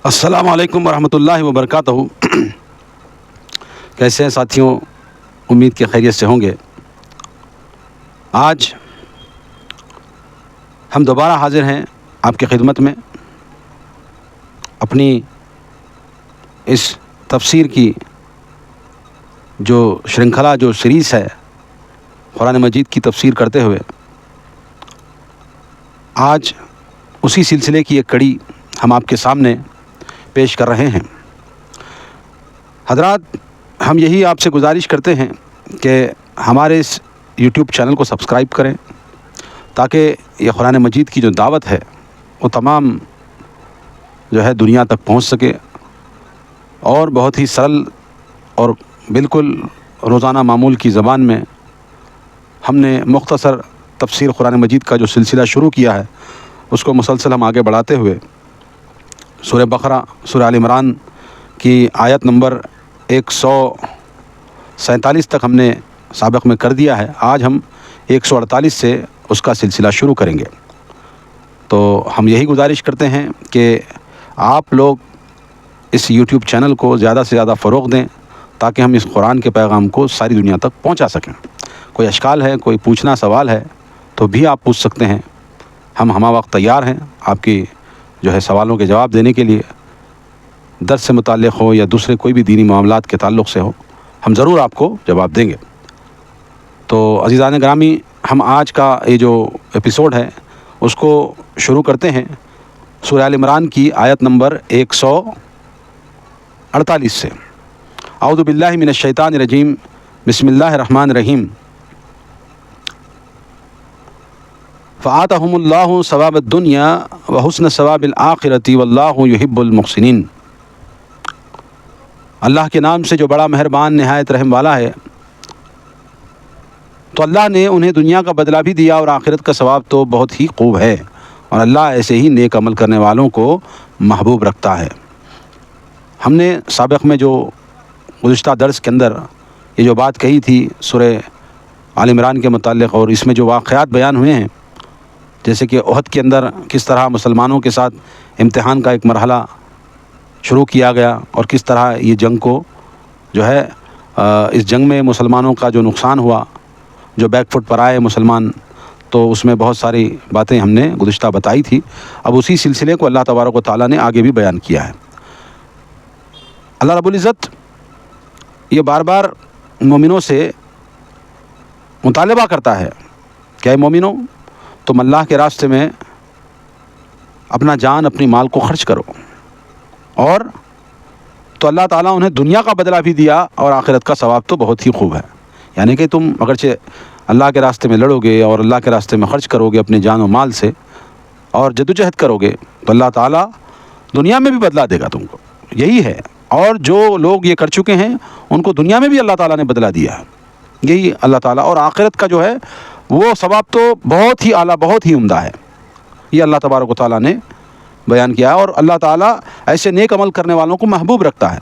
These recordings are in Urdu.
السلام علیکم ورحمۃ اللہ وبرکاتہ۔ کیسے ہیں ساتھیوں؟ امید کہ خیریت سے ہوں گے۔ آج ہم دوبارہ حاضر ہیں آپ کی خدمت میں اپنی اس تفسیر کی جو شرنکھلا جو سیریز ہے قرآن مجید کی تفسیر کرتے ہوئے، آج اسی سلسلے کی ایک کڑی ہم آپ کے سامنے پیش کر رہے ہیں۔ حضرات، ہم یہی آپ سے گزارش کرتے ہیں کہ ہمارے اس یوٹیوب چینل کو سبسکرائب کریں تاکہ یہ قرآن مجید کی جو دعوت ہے وہ تمام دنیا تک پہنچ سکے، اور بہت ہی سرل اور بالکل روزانہ معمول کی زبان میں ہم نے مختصر تفسیر قرآن مجید کا جو سلسلہ شروع کیا ہے اس کو مسلسل ہم آگے بڑھاتے ہوئے سورہ بقرہ، سورہ آل عمران کی آیت نمبر 147 تک ہم نے سابق میں کر دیا ہے۔ آج ہم 148 سے اس کا سلسلہ شروع کریں گے۔ تو ہم یہی گزارش کرتے ہیں کہ آپ لوگ اس یوٹیوب چینل کو زیادہ سے زیادہ فروغ دیں تاکہ ہم اس قرآن کے پیغام کو ساری دنیا تک پہنچا سکیں۔ کوئی اشکال ہے، کوئی پوچھنا سوال ہے تو بھی آپ پوچھ سکتے ہیں۔ ہم ہمہ وقت تیار ہیں آپ کی سوالوں کے جواب دینے کے لیے، درس سے متعلق ہو یا دوسرے کوئی بھی دینی معاملات کے تعلق سے ہو، ہم ضرور آپ کو جواب دیں گے۔ تو عزیزان گرامی، ہم آج کا یہ جو ایپیسوڈ ہے اس کو شروع کرتے ہیں سورہ آل عمران کی آیت نمبر 148 سے۔ اعوذ باللہ من الشیطان الرجیم، بسم اللہ الرحمن الرحیم۔ فآتہم اللہ ثواب الدنیا وحسن ثواب الآخرۃ واللہ یحب المحسنین۔ اللہ کے نام سے جو بڑا مہربان نہایت رحم والا ہے، تو اللہ نے انہیں دنیا کا بدلہ بھی دیا اور آخرت کا ثواب تو بہت ہی خوب ہے، اور اللہ ایسے ہی نیک عمل کرنے والوں کو محبوب رکھتا ہے۔ ہم نے سابق میں جو گزشتہ درس کے اندر یہ جو بات کہی تھی سورہ آل عمران کے متعلق، اور اس میں جو واقعات بیان ہوئے ہیں، جیسے کہ احد کے اندر کس طرح مسلمانوں کے ساتھ امتحان کا ایک مرحلہ شروع کیا گیا، اور کس طرح یہ جنگ کو اس جنگ میں مسلمانوں کا جو نقصان ہوا، جو بیک فٹ پر آئے مسلمان، تو اس میں بہت ساری باتیں ہم نے گزشتہ بتائی تھی۔ اب اسی سلسلے کو اللہ تبارک و تعالیٰ نے آگے بھی بیان کیا ہے۔ اللہ رب العزت یہ بار بار مومنوں سے مطالبہ کرتا ہے کہ اے مومنوں، تم اللہ کے راستے میں اپنا جان، اپنی مال کو خرچ کرو، اور تو اللہ تعالیٰ انہیں دنیا کا بدلہ بھی دیا اور آخرت کا ثواب تو بہت ہی خوب ہے۔ یعنی کہ تم اگرچہ اللہ کے راستے میں لڑو گے اور اللہ کے راستے میں خرچ کرو گے اپنے جان و مال سے، اور جدوجہد کرو گے، تو اللہ تعالیٰ دنیا میں بھی بدلہ دے گا تم کو۔ یہی ہے، اور جو لوگ یہ کر چکے ہیں ان کو دنیا میں بھی اللہ تعالیٰ نے بدلہ دیا ہے۔ یہی اللہ تعالیٰ، اور آخرت کا وہ ثواب تو بہت ہی اعلیٰ، بہت ہی عمدہ ہے۔ یہ اللہ تبارک و تعالیٰ نے بیان کیا ہے، اور اللہ تعالیٰ ایسے نیک عمل کرنے والوں کو محبوب رکھتا ہے۔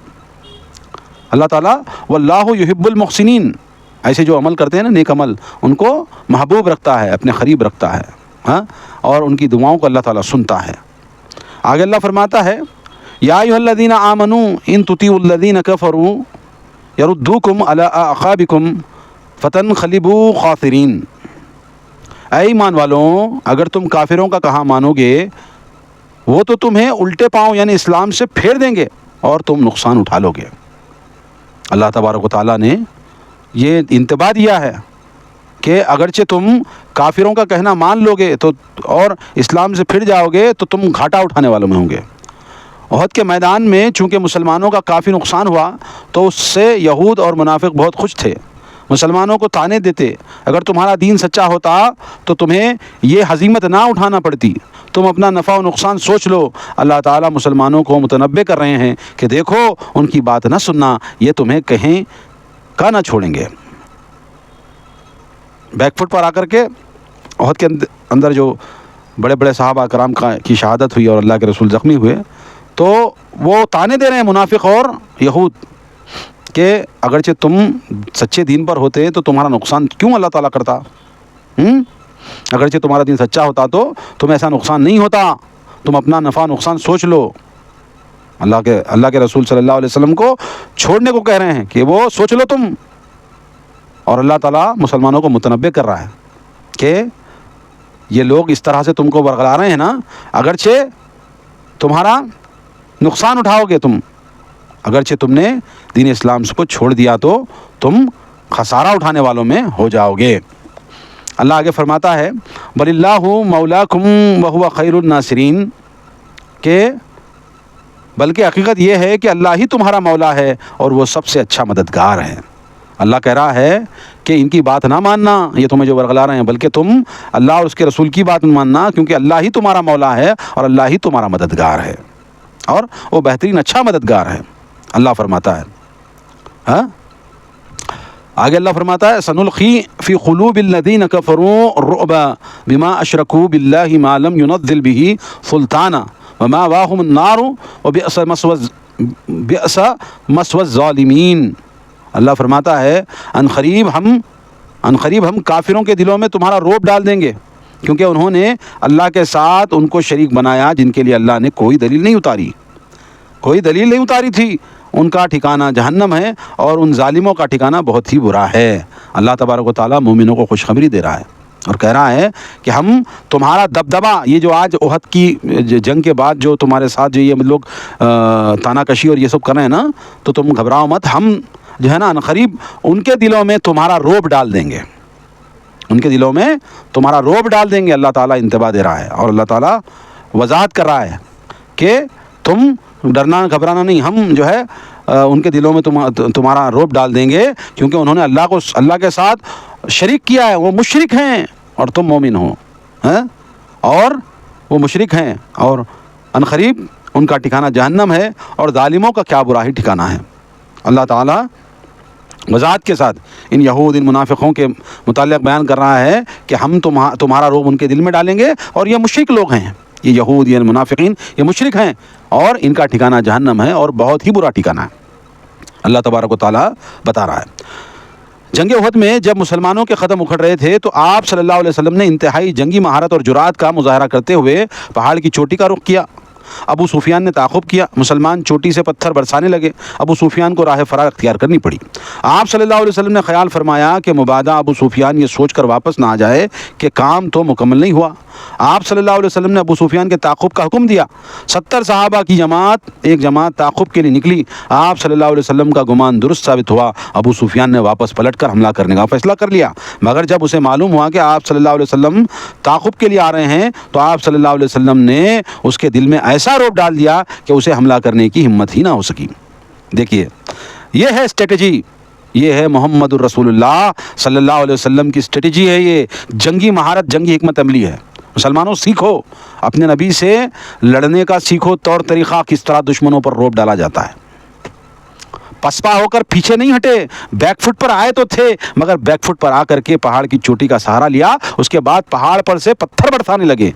اللہ تعالیٰ واللہ یحب المحسنین، ایسے جو عمل کرتے ہیں نا، نیک عمل، ان کو محبوب رکھتا ہے، اپنے قریب رکھتا ہے، اور ان کی دعاؤں کو اللہ تعالیٰ سنتا ہے۔ آگے اللہ فرماتا ہے، یا ایھا الذین آمنوا ان تطیعوا الذین کفروا یردوکم علی اعقابکم فتنقلبوا خاسرین۔ اے ایمان والوں، اگر تم کافروں کا کہا مانو گے، وہ تو تمہیں الٹے پاؤں یعنی اسلام سے پھیر دیں گے اور تم نقصان اٹھا لو گے۔ اللہ تبارک و تعالیٰ نے یہ انتباہ دیا ہے کہ اگرچہ تم کافروں کا کہنا مان لو گے تو اور اسلام سے پھر جاؤ گے تو تم گھاٹا اٹھانے والوں میں ہوں گے۔ احد کے میدان میں چونکہ مسلمانوں کا کافی نقصان ہوا تو اس سے یہود اور منافق بہت خوش تھے، مسلمانوں کو طعنے دیتے، اگر تمہارا دین سچا ہوتا تو تمہیں یہ ہزیمت نہ اٹھانا پڑتی، تم اپنا نفع و نقصان سوچ لو۔ اللہ تعالیٰ مسلمانوں کو متنبہ کر رہے ہیں کہ دیکھو ان کی بات نہ سننا، یہ تمہیں کہیں کا نہ چھوڑیں گے۔ بیک فٹ پر آ کر کے احد کے اندر جو بڑے بڑے صحابہ کرام کی شہادت ہوئی اور اللہ کے رسول زخمی ہوئے، تو وہ طعنے دے رہے ہیں منافق اور یہود کہ اگرچہ تم سچے دین پر ہوتے تو تمہارا نقصان کیوں اللہ تعالیٰ کرتا؟ اگرچہ تمہارا دین سچا ہوتا تو تمہیں ایسا نقصان نہیں ہوتا، تم اپنا نفع نقصان سوچ لو۔ اللہ کے رسول صلی اللہ علیہ وسلم کو چھوڑنے کو کہہ رہے ہیں کہ وہ سوچ لو تم. اور اللہ تعالیٰ مسلمانوں کو متنبہ کر رہا ہے کہ یہ لوگ اس طرح سے تم کو ورغلا رہے ہیں نا, اگرچہ تمہارا نقصان اٹھاؤ گے تم, اگرچہ تم نے دین اسلام کو چھوڑ دیا تو تم خسارہ اٹھانے والوں میں ہو جاؤ گے. اللہ آگے فرماتا ہے بل اللہ مولاکم وہو خیر الناصرین, کہ بلکہ حقیقت یہ ہے کہ اللہ ہی تمہارا مولا ہے اور وہ سب سے اچھا مددگار ہے. اللہ کہہ رہا ہے کہ ان کی بات نہ ماننا, یہ تمہیں جو ورغلا رہے ہیں, بلکہ تم اللہ اور اس کے رسول کی بات ماننا, کیونکہ اللہ ہی تمہارا مولا ہے اور اللہ ہی تمہارا مددگار ہے, اور وہ بہترین اچھا مددگار ہے. اللہ فرماتا ہے ہاں آگے اللہ فرماتا ہے سنلقی فی قلوب الذین کفروا الرعب بما اشرکوا باللہ ما لم ينزل به سلطانا ومأواہم النار وبئس مثوى الظالمین. اللہ فرماتا ہے ان قریب ہم کافروں کے دلوں میں تمہارا روب ڈال دیں گے, کیونکہ انہوں نے اللہ کے ساتھ ان کو شریک بنایا جن کے لیے اللہ نے کوئی دلیل نہیں اتاری تھی. ان کا ٹھکانہ جہنم ہے اور ان ظالموں کا ٹھکانہ بہت ہی برا ہے. اللہ تبارک و تعالیٰ مومنوں کو خوشخبری دے رہا ہے اور کہہ رہا ہے کہ ہم تمہارا دبدبہ, یہ جو آج احد کی جنگ کے بعد جو تمہارے ساتھ جو یہ لوگ تانا کشی اور یہ سب کر رہے ہیں نا, تو تم گھبراؤ مت, ہم جو ہے نا عنقریب ان کے دلوں میں تمہارا روب ڈال دیں گے, ان کے دلوں میں تمہارا روب ڈال دیں گے. اللہ تعالیٰ انتباہ دے رہا ہے اور اللہ تعالیٰ وضاحت کر رہا ہے کہ تم ڈرنا گھبرانا نہیں, ہم جو ہے ان کے دلوں میں تمہارا روب ڈال دیں گے, کیونکہ انہوں نے اللہ کے ساتھ شریک کیا ہے. وہ مشرک ہیں اور تم مومن ہو, اور وہ مشرک ہیں اور عنقریب ان کا ٹھکانہ جہنم ہے, اور ظالموں کا کیا برا ہی ٹھکانہ ہے. اللہ تعالیٰ وضاحت کے ساتھ ان یہود ان منافقوں کے متعلق بیان کر رہا ہے کہ ہم تمہارا روب ان کے دل میں ڈالیں گے, اور یہ مشرک لوگ ہیں, یہ یہود یہ منافقین یہ مشرک ہیں, اور ان کا ٹھکانہ جہنم ہے اور بہت ہی برا ٹھکانہ ہے. اللہ تبارک و تعالیٰ بتا رہا ہے. جنگ احد میں جب مسلمانوں کے قدم اکھڑ رہے تھے تو آپ صلی اللہ علیہ وسلم نے انتہائی جنگی مہارت اور جرات کا مظاہرہ کرتے ہوئے پہاڑ کی چوٹی کا رخ کیا. ابو سفیان نے تعاقب کیا, مسلمان چوٹی سے پتھر برسانے لگے. ابو سفیان کو راہ فرار اختیار کرنی پڑی. آپ صلی اللہ علیہ وسلم نے خیال فرمایا کہ مبادا ابو سفیان یہ سوچ کر واپس نہ آ جائے کہ کام تو مکمل نہیں ہوا. آپ صلی اللہ علیہ وسلم نے ابو سفیان کے تعاقب کا حکم دیا. 70 صحابہ کی ایک جماعت تعاقب کے لیے نکلی. آپ صلی اللہ علیہ وسلم کا گمان درست ثابت ہوا. ابو سفیان نے واپس پلٹ کر حملہ کرنے کا فیصلہ کر لیا, مگر جب اسے معلوم ہوا کہ آپ صلی اللہ علیہ وسلم تعاقب کے لیے آ رہے ہیں تو آپ صلی اللہ علیہ وسلم نے اس کے دل میں ایسا روب ڈال دیا کہ اسے حملہ کرنے کی ہمت ہی نہ ہو سکی. دیکھیے یہ ہے اسٹریٹجی, یہ ہے محمد الرسول اللہ صلی اللہ علیہ وسلم کی اسٹریٹجی ہے. یہ جنگی مہارت جنگی حکمت عملی ہے. مسلمانوں سیکھو, اپنے نبی سے لڑنے کا سیکھو طور طریقہ, کس طرح دشمنوں پر روب ڈالا جاتا ہے. پسپا ہو کر پیچھے نہیں ہٹے, بیک فٹ پر آئے تو تھے, مگر بیک فٹ پر آ کر کے پہاڑ کی چوٹی کا سہارا لیا. اس کے بعد پہاڑ پر سے پتھر برسانے لگے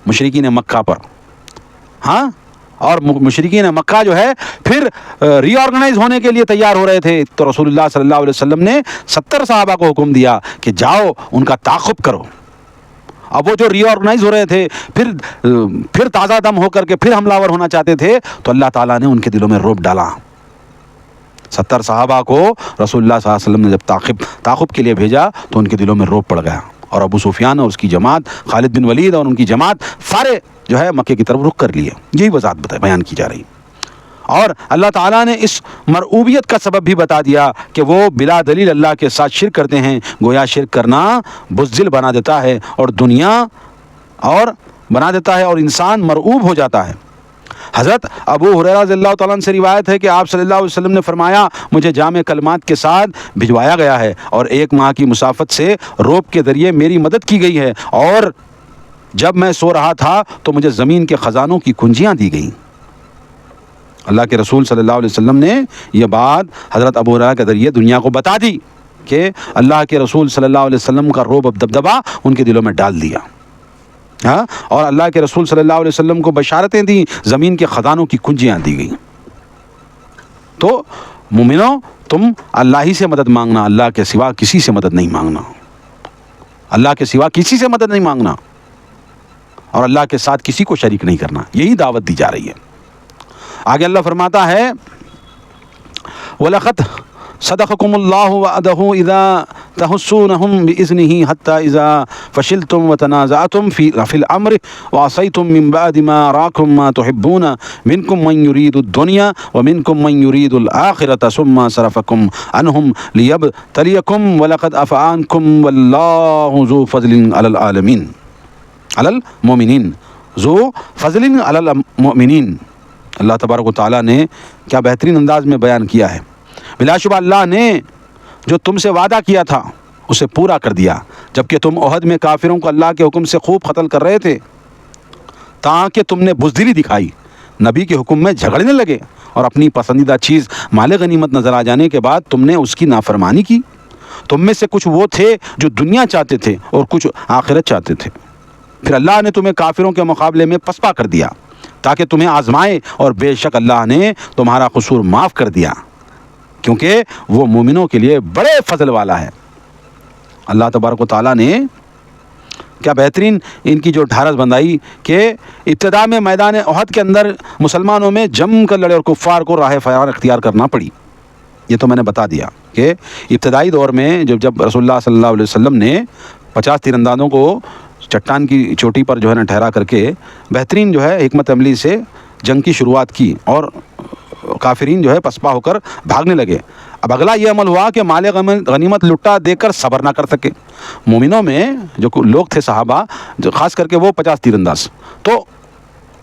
مشرکین مکہ پر. ہاں, اور مشرکین مکہ جو ہے پھر ری آرگنائز ہونے کے لیے تیار ہو رہے تھے. تو رسول اللہ صلی اللہ علیہ وسلم نے 70 صحابہ کو حکم دیا کہ جاؤ ان کا تعاقب کرو. اب وہ جو ری آرگنائز ہو رہے تھے, پھر تازہ دم ہو کر کے پھر حملہ ور ہونا چاہتے تھے, تو اللہ تعالیٰ نے ان کے دلوں میں روب ڈالا. 70 صحابہ کو رسول اللہ صلی اللہ علیہ وسلم نے جب تعاقب کے لیے بھیجا تو ان کے دلوں میں روب پڑ گیا, اور ابو سفیان اور اس کی جماعت, خالد بن ولید اور ان کی جماعت سارے جو ہے مکے کی طرف رخ کر لیے. یہی وضاحت بیان کی جا رہی. اور اللہ تعالیٰ نے اس مرعوبیت کا سبب بھی بتا دیا کہ وہ بلا دلیل اللہ کے ساتھ شرک کرتے ہیں. گویا شرک کرنا بزدل بنا دیتا ہے اور دنیا اور بنا دیتا ہے اور انسان مرعوب ہو جاتا ہے. حضرت ابو ہریرہ رضی اللہ تعالیٰ عنہ سے روایت ہے کہ آپ صلی اللہ علیہ وسلم نے فرمایا مجھے جامع کلمات کے ساتھ بھجوایا گیا ہے اور 1 ماہ کی مسافت سے روب کے ذریعے میری مدد کی گئی ہے, اور جب میں سو رہا تھا تو مجھے زمین کے خزانوں کی کنجیاں دی گئیں. اللہ کے رسول صلی اللہ علیہ وسلم نے یہ بات حضرت ابو ہریرہ کے ذریعے دنیا کو بتا دی کہ اللہ کے رسول صلی اللہ علیہ وسلم کا روب دبدبہ ان کے دلوں میں ڈال دیا. ہاں, اور اللہ کے رسول صلی اللہ علیہ وسلم کو بشارتیں دیں, زمین کے خزانوں کی کنجیاں دی گئیں. تو مومنوں تم اللہ ہی سے مدد مانگنا, اللہ کے سوا کسی سے مدد نہیں مانگنا, اللہ کے سوا کسی سے مدد نہیں مانگنا, اور اللہ کے ساتھ کسی کو شریک نہیں کرنا. یہی دعوت دی جا رہی ہے. آگے اللہ فرماتا ہے وَلَقَدْ صدقكم الله وعده إذا تحسونهم بإذنه حتى إذا فشلتم وتنازعتم في الأمر وعصيتم من بعد ما أراكم ما تحبون منكم من يريد الدنيا ومنكم من يريد الآخرة ثم صرفكم عنهم ليبتليكم ولقد عفا عنكم والله ذو فضل على العالمين على المؤمنين ذو فضل على المؤمنين. اللہ تبارک و تعالیٰ نے کیا بہترین انداز میں بیان کیا ہے. بلا شبہ اللہ نے جو تم سے وعدہ کیا تھا اسے پورا کر دیا، جبکہ تم احد میں کافروں کو اللہ کے حکم سے خوب قتل کر رہے تھے، تاکہ تم نے بزدلی دکھائی، نبی کے حکم میں جھگڑنے لگے اور اپنی پسندیدہ چیز مال غنیمت نظر آ جانے کے بعد تم نے اس کی نافرمانی کی. تم میں سے کچھ وہ تھے جو دنیا چاہتے تھے اور کچھ آخرت چاہتے تھے. پھر اللہ نے تمہیں کافروں کے مقابلے میں پسپا کر دیا تاکہ تمہیں آزمائے، اور بے شک اللہ نے تمہارا قصور معاف کر دیا کیونکہ وہ مومنوں کے لیے بڑے فضل والا ہے. اللہ تبارک و تعالیٰ نے کیا بہترین ان کی جو ڈھارس بندائی کہ ابتدا میں میدان احد کے اندر مسلمانوں میں جم کر لڑے اور کفار کو راہ فرار اختیار کرنا پڑی. یہ تو میں نے بتا دیا کہ ابتدائی دور میں جب رسول اللہ صلی اللہ علیہ وسلم نے 50 تیر اندازوں کو چٹان کی چوٹی پر جو ہے نا ٹھہرا کر کے بہترین جو ہے حکمت عملی سے جنگ کی شروعات کی اور کافرین جو ہے پسپا ہو کر بھاگنے لگے. اب اگلا یہ عمل ہوا کہ مال غنیمت لٹا دے کر صبر نہ کر سکے. مومنوں میں جو لوگ تھے صحابہ، جو خاص کر کے وہ 50 تیر انداز، تو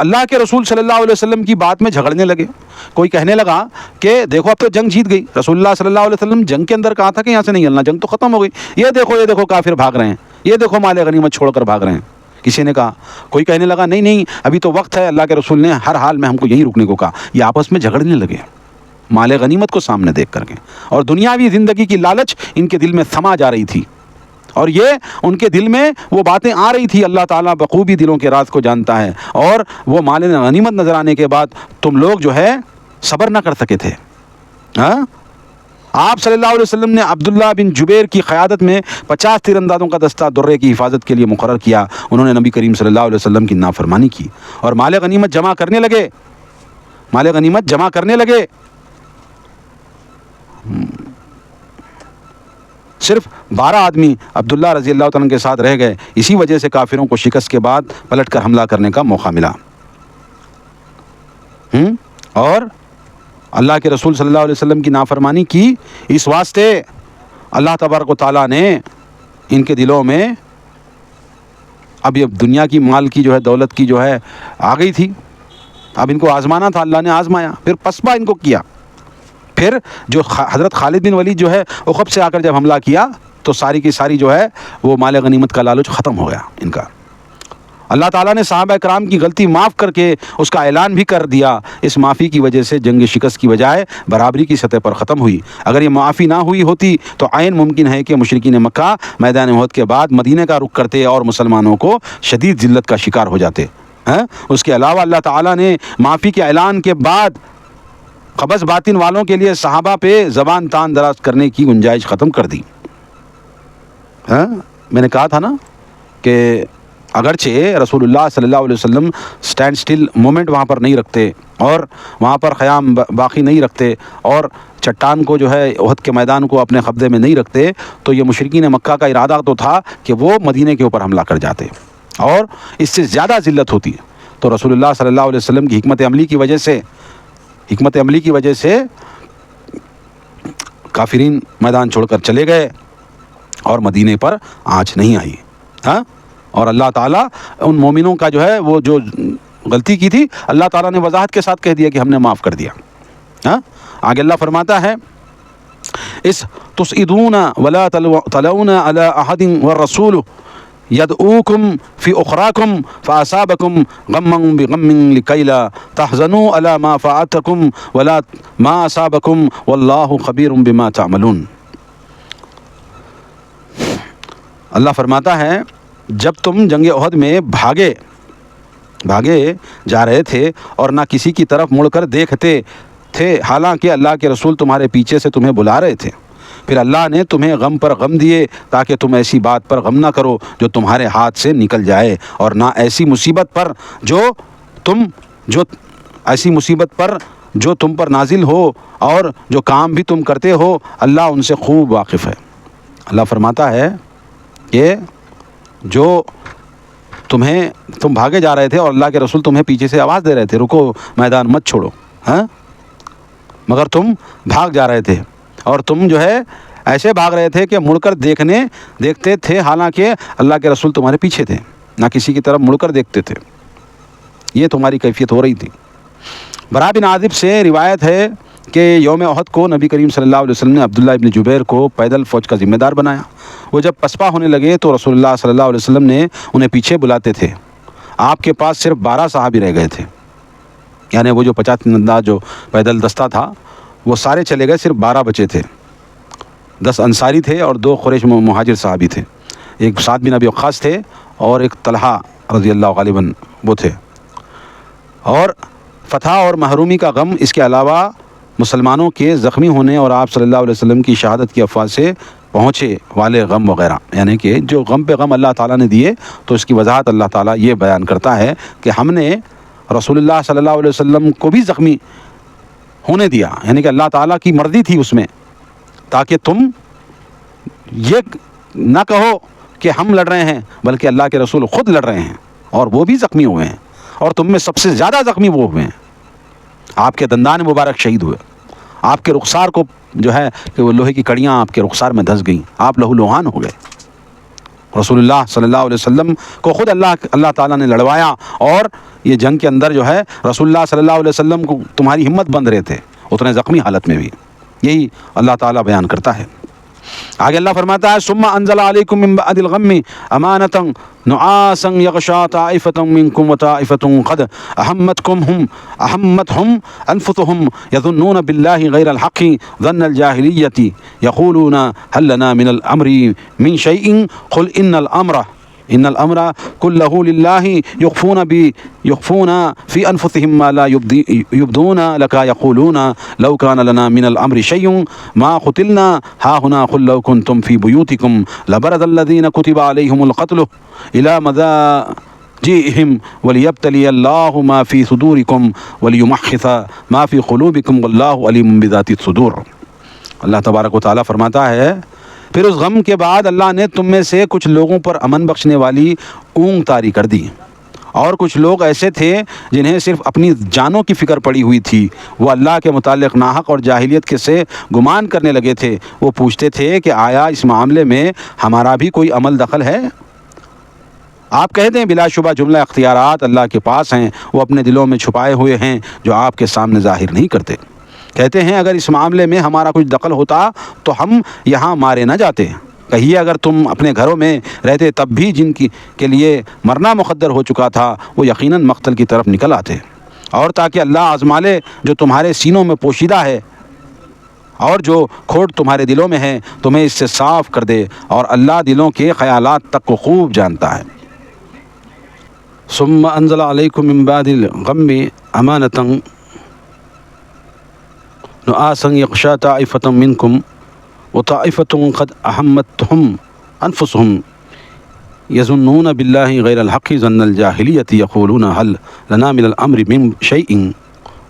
اللہ کے رسول صلی اللہ علیہ وسلم کی بات میں جھگڑنے لگے. کوئی کہنے لگا کہ دیکھو اب تو جنگ جیت گئی، رسول اللہ صلی اللہ علیہ وسلم جنگ کے اندر کہا تھا کہ یہاں سے نہیں ہلنا، جنگ تو ختم ہو گئی، یہ دیکھو کافر بھاگ رہے ہیں، یہ دیکھو مال غنیمت چھوڑ کر بھاگ رہے ہیں. کسی نے کہا، کوئی کہنے لگا نہیں ابھی تو وقت ہے، اللہ کے رسول نے ہر حال میں ہم کو یہیں رکنے کو کہا. یہ آپس میں جھگڑنے لگے مال غنیمت کو سامنے دیکھ کر کے، اور دنیاوی زندگی کی لالچ ان کے دل میں سما جا رہی تھی، اور یہ ان کے دل میں وہ باتیں آ رہی تھی. اللہ تعالیٰ بخوبی دلوں کے راز کو جانتا ہے، اور وہ مال غنیمت نظر آنے کے بعد تم لوگ جو ہے صبر نہ کر سکے تھے. آپ صلی اللہ علیہ وسلم نے عبداللہ بن جبیر کی قیادت میں 50 تیر اندازوں کا دستہ درے کی حفاظت کے لیے مقرر کیا. انہوں نے نبی کریم صلی اللہ علیہ وسلم کی نافرمانی کی اور مال غنیمت جمع کرنے لگے. صرف 12 آدمی عبداللہ رضی اللہ تعالیٰ کے ساتھ رہ گئے. اسی وجہ سے کافروں کو شکست کے بعد پلٹ کر حملہ کرنے کا موقع ملا. اور اللہ کے رسول صلی اللہ علیہ وسلم کی نافرمانی کی، اس واسطے اللہ تبارک و تعالیٰ نے ان کے دلوں میں اب یہ دنیا کی مال کی جو ہے دولت کی جو ہے آ گئی تھی. اب ان کو آزمانا تھا، اللہ نے آزمایا، پھر پسپا ان کو کیا. پھر جو حضرت خالد بن ولید جو ہے عقب سے آ کر جب حملہ کیا تو ساری کی ساری جو ہے وہ مال غنیمت کا لالچ ختم ہو گیا ان کا. اللہ تعالیٰ نے صحابہ کرام کی غلطی معاف کر کے اس کا اعلان بھی کر دیا. اس معافی کی وجہ سے جنگ شکست کی بجائے برابری کی سطح پر ختم ہوئی. اگر یہ معافی نہ ہوئی ہوتی تو عین ممکن ہے کہ مشرکین مکہ میدان احد کے بعد مدینہ کا رخ کرتے اور مسلمانوں کو شدید ذلت کا شکار ہو جاتے. اس کے علاوہ اللہ تعالیٰ نے معافی کے اعلان کے بعد قبض باطن والوں کے لیے صحابہ پہ زبان تان دراز کرنے کی گنجائش ختم کر دی. میں نے کہا تھا نا کہ اگرچہ رسول اللہ صلی اللہ علیہ وسلم سٹینڈ سٹل مومنٹ وہاں پر نہیں رکھتے اور وہاں پر قیام باقی نہیں رکھتے اور چٹان کو جو ہے احد کے میدان کو اپنے قبضے میں نہیں رکھتے، تو یہ مشرکین مکہ کا ارادہ تو تھا کہ وہ مدینے کے اوپر حملہ کر جاتے اور اس سے زیادہ ذلت ہوتی. تو رسول اللہ صلی اللہ علیہ وسلم کی حکمت عملی کی وجہ سے کافرین میدان چھوڑ کر چلے گئے اور مدینے پر آنچ نہیں آئی. اور اللہ تعالیٰ ان مومنوں کا جو ہے وہ جو غلطی کی تھی اللہ تعالیٰ نے وضاحت کے ساتھ کہہ دیا کہ ہم نے معاف کر دیا. آگے اللہ فرماتا ہے اس تسعدون ولا تلون علی احد والرسول یدعوکم فی اخراکم فاصابکم غما بغم لکی لا تحزنوا علی ما فاتکم ولا ما اصابکم واللہ خبیر بما تعملون. اللہ فرماتا ہے جب تم جنگ احد میں بھاگے جا رہے تھے اور نہ کسی کی طرف مڑ کر دیکھتے تھے، حالانکہ اللہ کے رسول تمہارے پیچھے سے تمہیں بلا رہے تھے، پھر اللہ نے تمہیں غم پر غم دیے تاکہ تم ایسی بات پر غم نہ کرو جو تمہارے ہاتھ سے نکل جائے، اور نہ ایسی مصیبت پر جو ایسی مصیبت پر جو تم پر نازل ہو اور جو کام بھی تم کرتے ہو، اللہ ان سے خوب واقف ہے۔ اللہ فرماتا ہے کہ جو تم بھاگے جا رہے تھے اور اللہ کے رسول تمہیں پیچھے سے آواز دے رہے تھے، رکو، میدان مت چھوڑو، ہاں، مگر تم بھاگ جا رہے تھے، اور تم جو ہے ایسے بھاگ رہے تھے کہ مڑ کر دیکھتے تھے، حالانکہ اللہ کے رسول تمہارے پیچھے تھے، نہ کسی کی طرف مڑ کر دیکھتے تھے۔ یہ تمہاری کیفیت ہو رہی تھی۔ برا بن عازب سے روایت ہے کہ یوم احد کو نبی کریم صلی اللہ علیہ وسلم نے عبداللہ ابن جبیر کو پیدل فوج کا ذمہ دار بنایا۔ وہ جب پسپا ہونے لگے تو رسول اللہ صلی اللہ علیہ وسلم نے انہیں پیچھے بلاتے تھے۔ آپ کے پاس صرف 12 صحابی رہ گئے تھے، یعنی وہ جو 50 انداز جو پیدل دستہ تھا وہ سارے چلے گئے، صرف 12 بچے تھے۔ 10 انصاری تھے اور 2 قریش مہاجر صحابی تھے، ایک سعد بن ابی وقاص تھے اور ایک طلحہ رضی اللہ غالباً وہ تھے۔ اور فتح اور محرومی کا غم، اس کے علاوہ مسلمانوں کے زخمی ہونے اور آپ صلی اللہ علیہ وسلم کی شہادت کی افواہ سے پہنچے والے غم وغیرہ، یعنی کہ جو غم پہ غم اللہ تعالیٰ نے دیے، تو اس کی وضاحت اللہ تعالیٰ یہ بیان کرتا ہے کہ ہم نے رسول اللہ صلی اللہ علیہ وسلم کو بھی زخمی ہونے دیا، یعنی کہ اللہ تعالیٰ کی مرضی تھی اس میں، تاکہ تم یہ نہ کہو کہ ہم لڑ رہے ہیں، بلکہ اللہ کے رسول خود لڑ رہے ہیں اور وہ بھی زخمی ہوئے ہیں، اور تم میں سب سے زیادہ زخمی وہ ہوئے ہیں۔ آپ کے دندان مبارک شہید ہوئے، آپ کے رخسار کو جو ہے کہ وہ لوہے کی کڑیاں آپ کے رخسار میں دھس گئیں، آپ لہو لوہان ہو گئے۔ رسول اللہ صلی اللہ علیہ وسلم کو خود اللہ تعالیٰ نے لڑوایا، اور یہ جنگ کے اندر جو ہے رسول اللہ صلی اللہ علیہ وسلم کو تمہاری ہمت بند رہے تھے اتنے زخمی حالت میں بھی، یہی اللہ تعالیٰ بیان کرتا ہے۔ آگے اللہ فرماتا ہے ثم انزل علیکم من بعد الغم امانۃ نعاسا یغشا طائفۃ منکم وطائفۃ قد اہمتہم انفسہم یظنون باللہ غیر الحق ظن الجاہلیۃ یقولون هل لنا من الامر من شیء قل ان الامر كله لله يخفون في انفسهم ما لا يبدون لك يقولون لو كان لنا من الامر شيء ما قتلنا ها هنا قل لو كنتم في بيوتكم لبرز الذين كتب عليهم القتل الى مضاجعهم وليبتلي الله ما في صدوركم وليمحص ما في قلوبكم والله عليم بذات الصدور۔ اللہ تبارک و تعالیٰ فرماتا ہے پھر اس غم کے بعد اللہ نے تم میں سے کچھ لوگوں پر امن بخشنے والی اونگ طاری کر دی، اور کچھ لوگ ایسے تھے جنہیں صرف اپنی جانوں کی فکر پڑی ہوئی تھی، وہ اللہ کے متعلق ناحق اور جاہلیت کے سے گمان کرنے لگے تھے۔ وہ پوچھتے تھے کہ آیا اس معاملے میں ہمارا بھی کوئی عمل دخل ہے؟ آپ کہہ دیں بلا شبہ جملہ اختیارات اللہ کے پاس ہیں، وہ اپنے دلوں میں چھپائے ہوئے ہیں جو آپ کے سامنے ظاہر نہیں کرتے۔ کہتے ہیں اگر اس معاملے میں ہمارا کچھ دخل ہوتا تو ہم یہاں مارے نہ جاتے۔ کہیے اگر تم اپنے گھروں میں رہتے تب بھی جن کے لیے مرنا مقدر ہو چکا تھا وہ یقیناً مقتل کی طرف نکل آتے، اور تاکہ اللہ آزما لے جو تمہارے سینوں میں پوشیدہ ہے اور جو کھوٹ تمہارے دلوں میں ہے تمہیں اس سے صاف کر دے، اور اللہ دلوں کے خیالات تک کو خوب جانتا ہے۔ ثم انزل علیکم من بعد الغم امانۃ نعاسا یغشا طائفۃ منکم وطائفۃ قد اہمتہم انفسہم یظنون باللہ غیر الحق ظن الجاہلیۃ یقولون هل لنا من الامر من شیء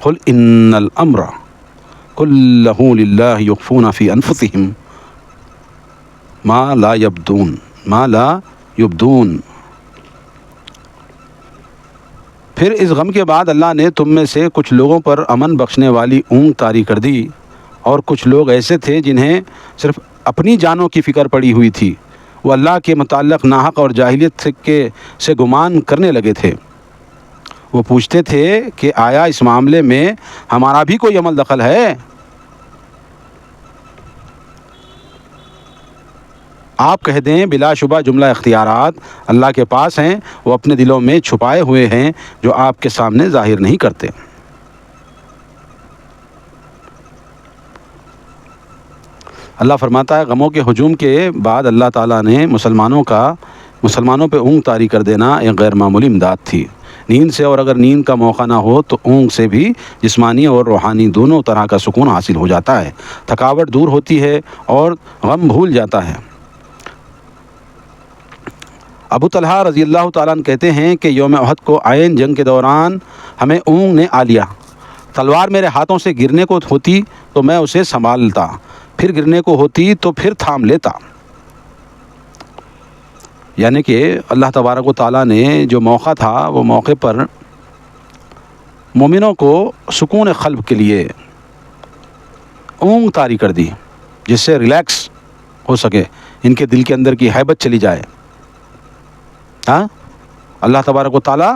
قل ان الامر کلہ للہ یخفون فی انفسہم ما لا یبدون۔ پھر اس غم کے بعد اللہ نے تم میں سے کچھ لوگوں پر امن بخشنے والی اونگ طاری کر دی، اور کچھ لوگ ایسے تھے جنہیں صرف اپنی جانوں کی فکر پڑی ہوئی تھی، وہ اللہ کے متعلق ناحق اور جاہلیت سے گمان کرنے لگے تھے۔ وہ پوچھتے تھے کہ آیا اس معاملے میں ہمارا بھی کوئی عمل دخل ہے؟ آپ کہہ دیں بلا شبہ جملہ اختیارات اللہ کے پاس ہیں، وہ اپنے دلوں میں چھپائے ہوئے ہیں جو آپ کے سامنے ظاہر نہیں کرتے۔ اللہ فرماتا ہے غموں کے ہجوم کے بعد اللہ تعالیٰ نے مسلمانوں پہ اونگ طاری کر دینا ایک غیر معمولی امداد تھی۔ نیند سے، اور اگر نیند کا موقع نہ ہو تو اونگ سے بھی جسمانی اور روحانی دونوں طرح کا سکون حاصل ہو جاتا ہے، تھکاوٹ دور ہوتی ہے اور غم بھول جاتا ہے۔ ابو طلحہ رضی اللہ تعالیٰ عنہ کہتے ہیں کہ یوم احد کو عین جنگ کے دوران ہمیں اونگ نے آ لیا، تلوار میرے ہاتھوں سے گرنے کو ہوتی تو میں اسے سنبھالتا، پھر گرنے کو ہوتی تو پھر تھام لیتا۔ یعنی کہ اللہ تبارک و تعالیٰ نے جو موقع تھا وہ موقع پر مومنوں کو سکون قلب کے لیے اونگ طاری کر دی، جس سے ریلیکس ہو سکے، ان کے دل کے اندر کی ہیبت چلی جائے۔ ہاں، اللہ تبارک و تعالیٰ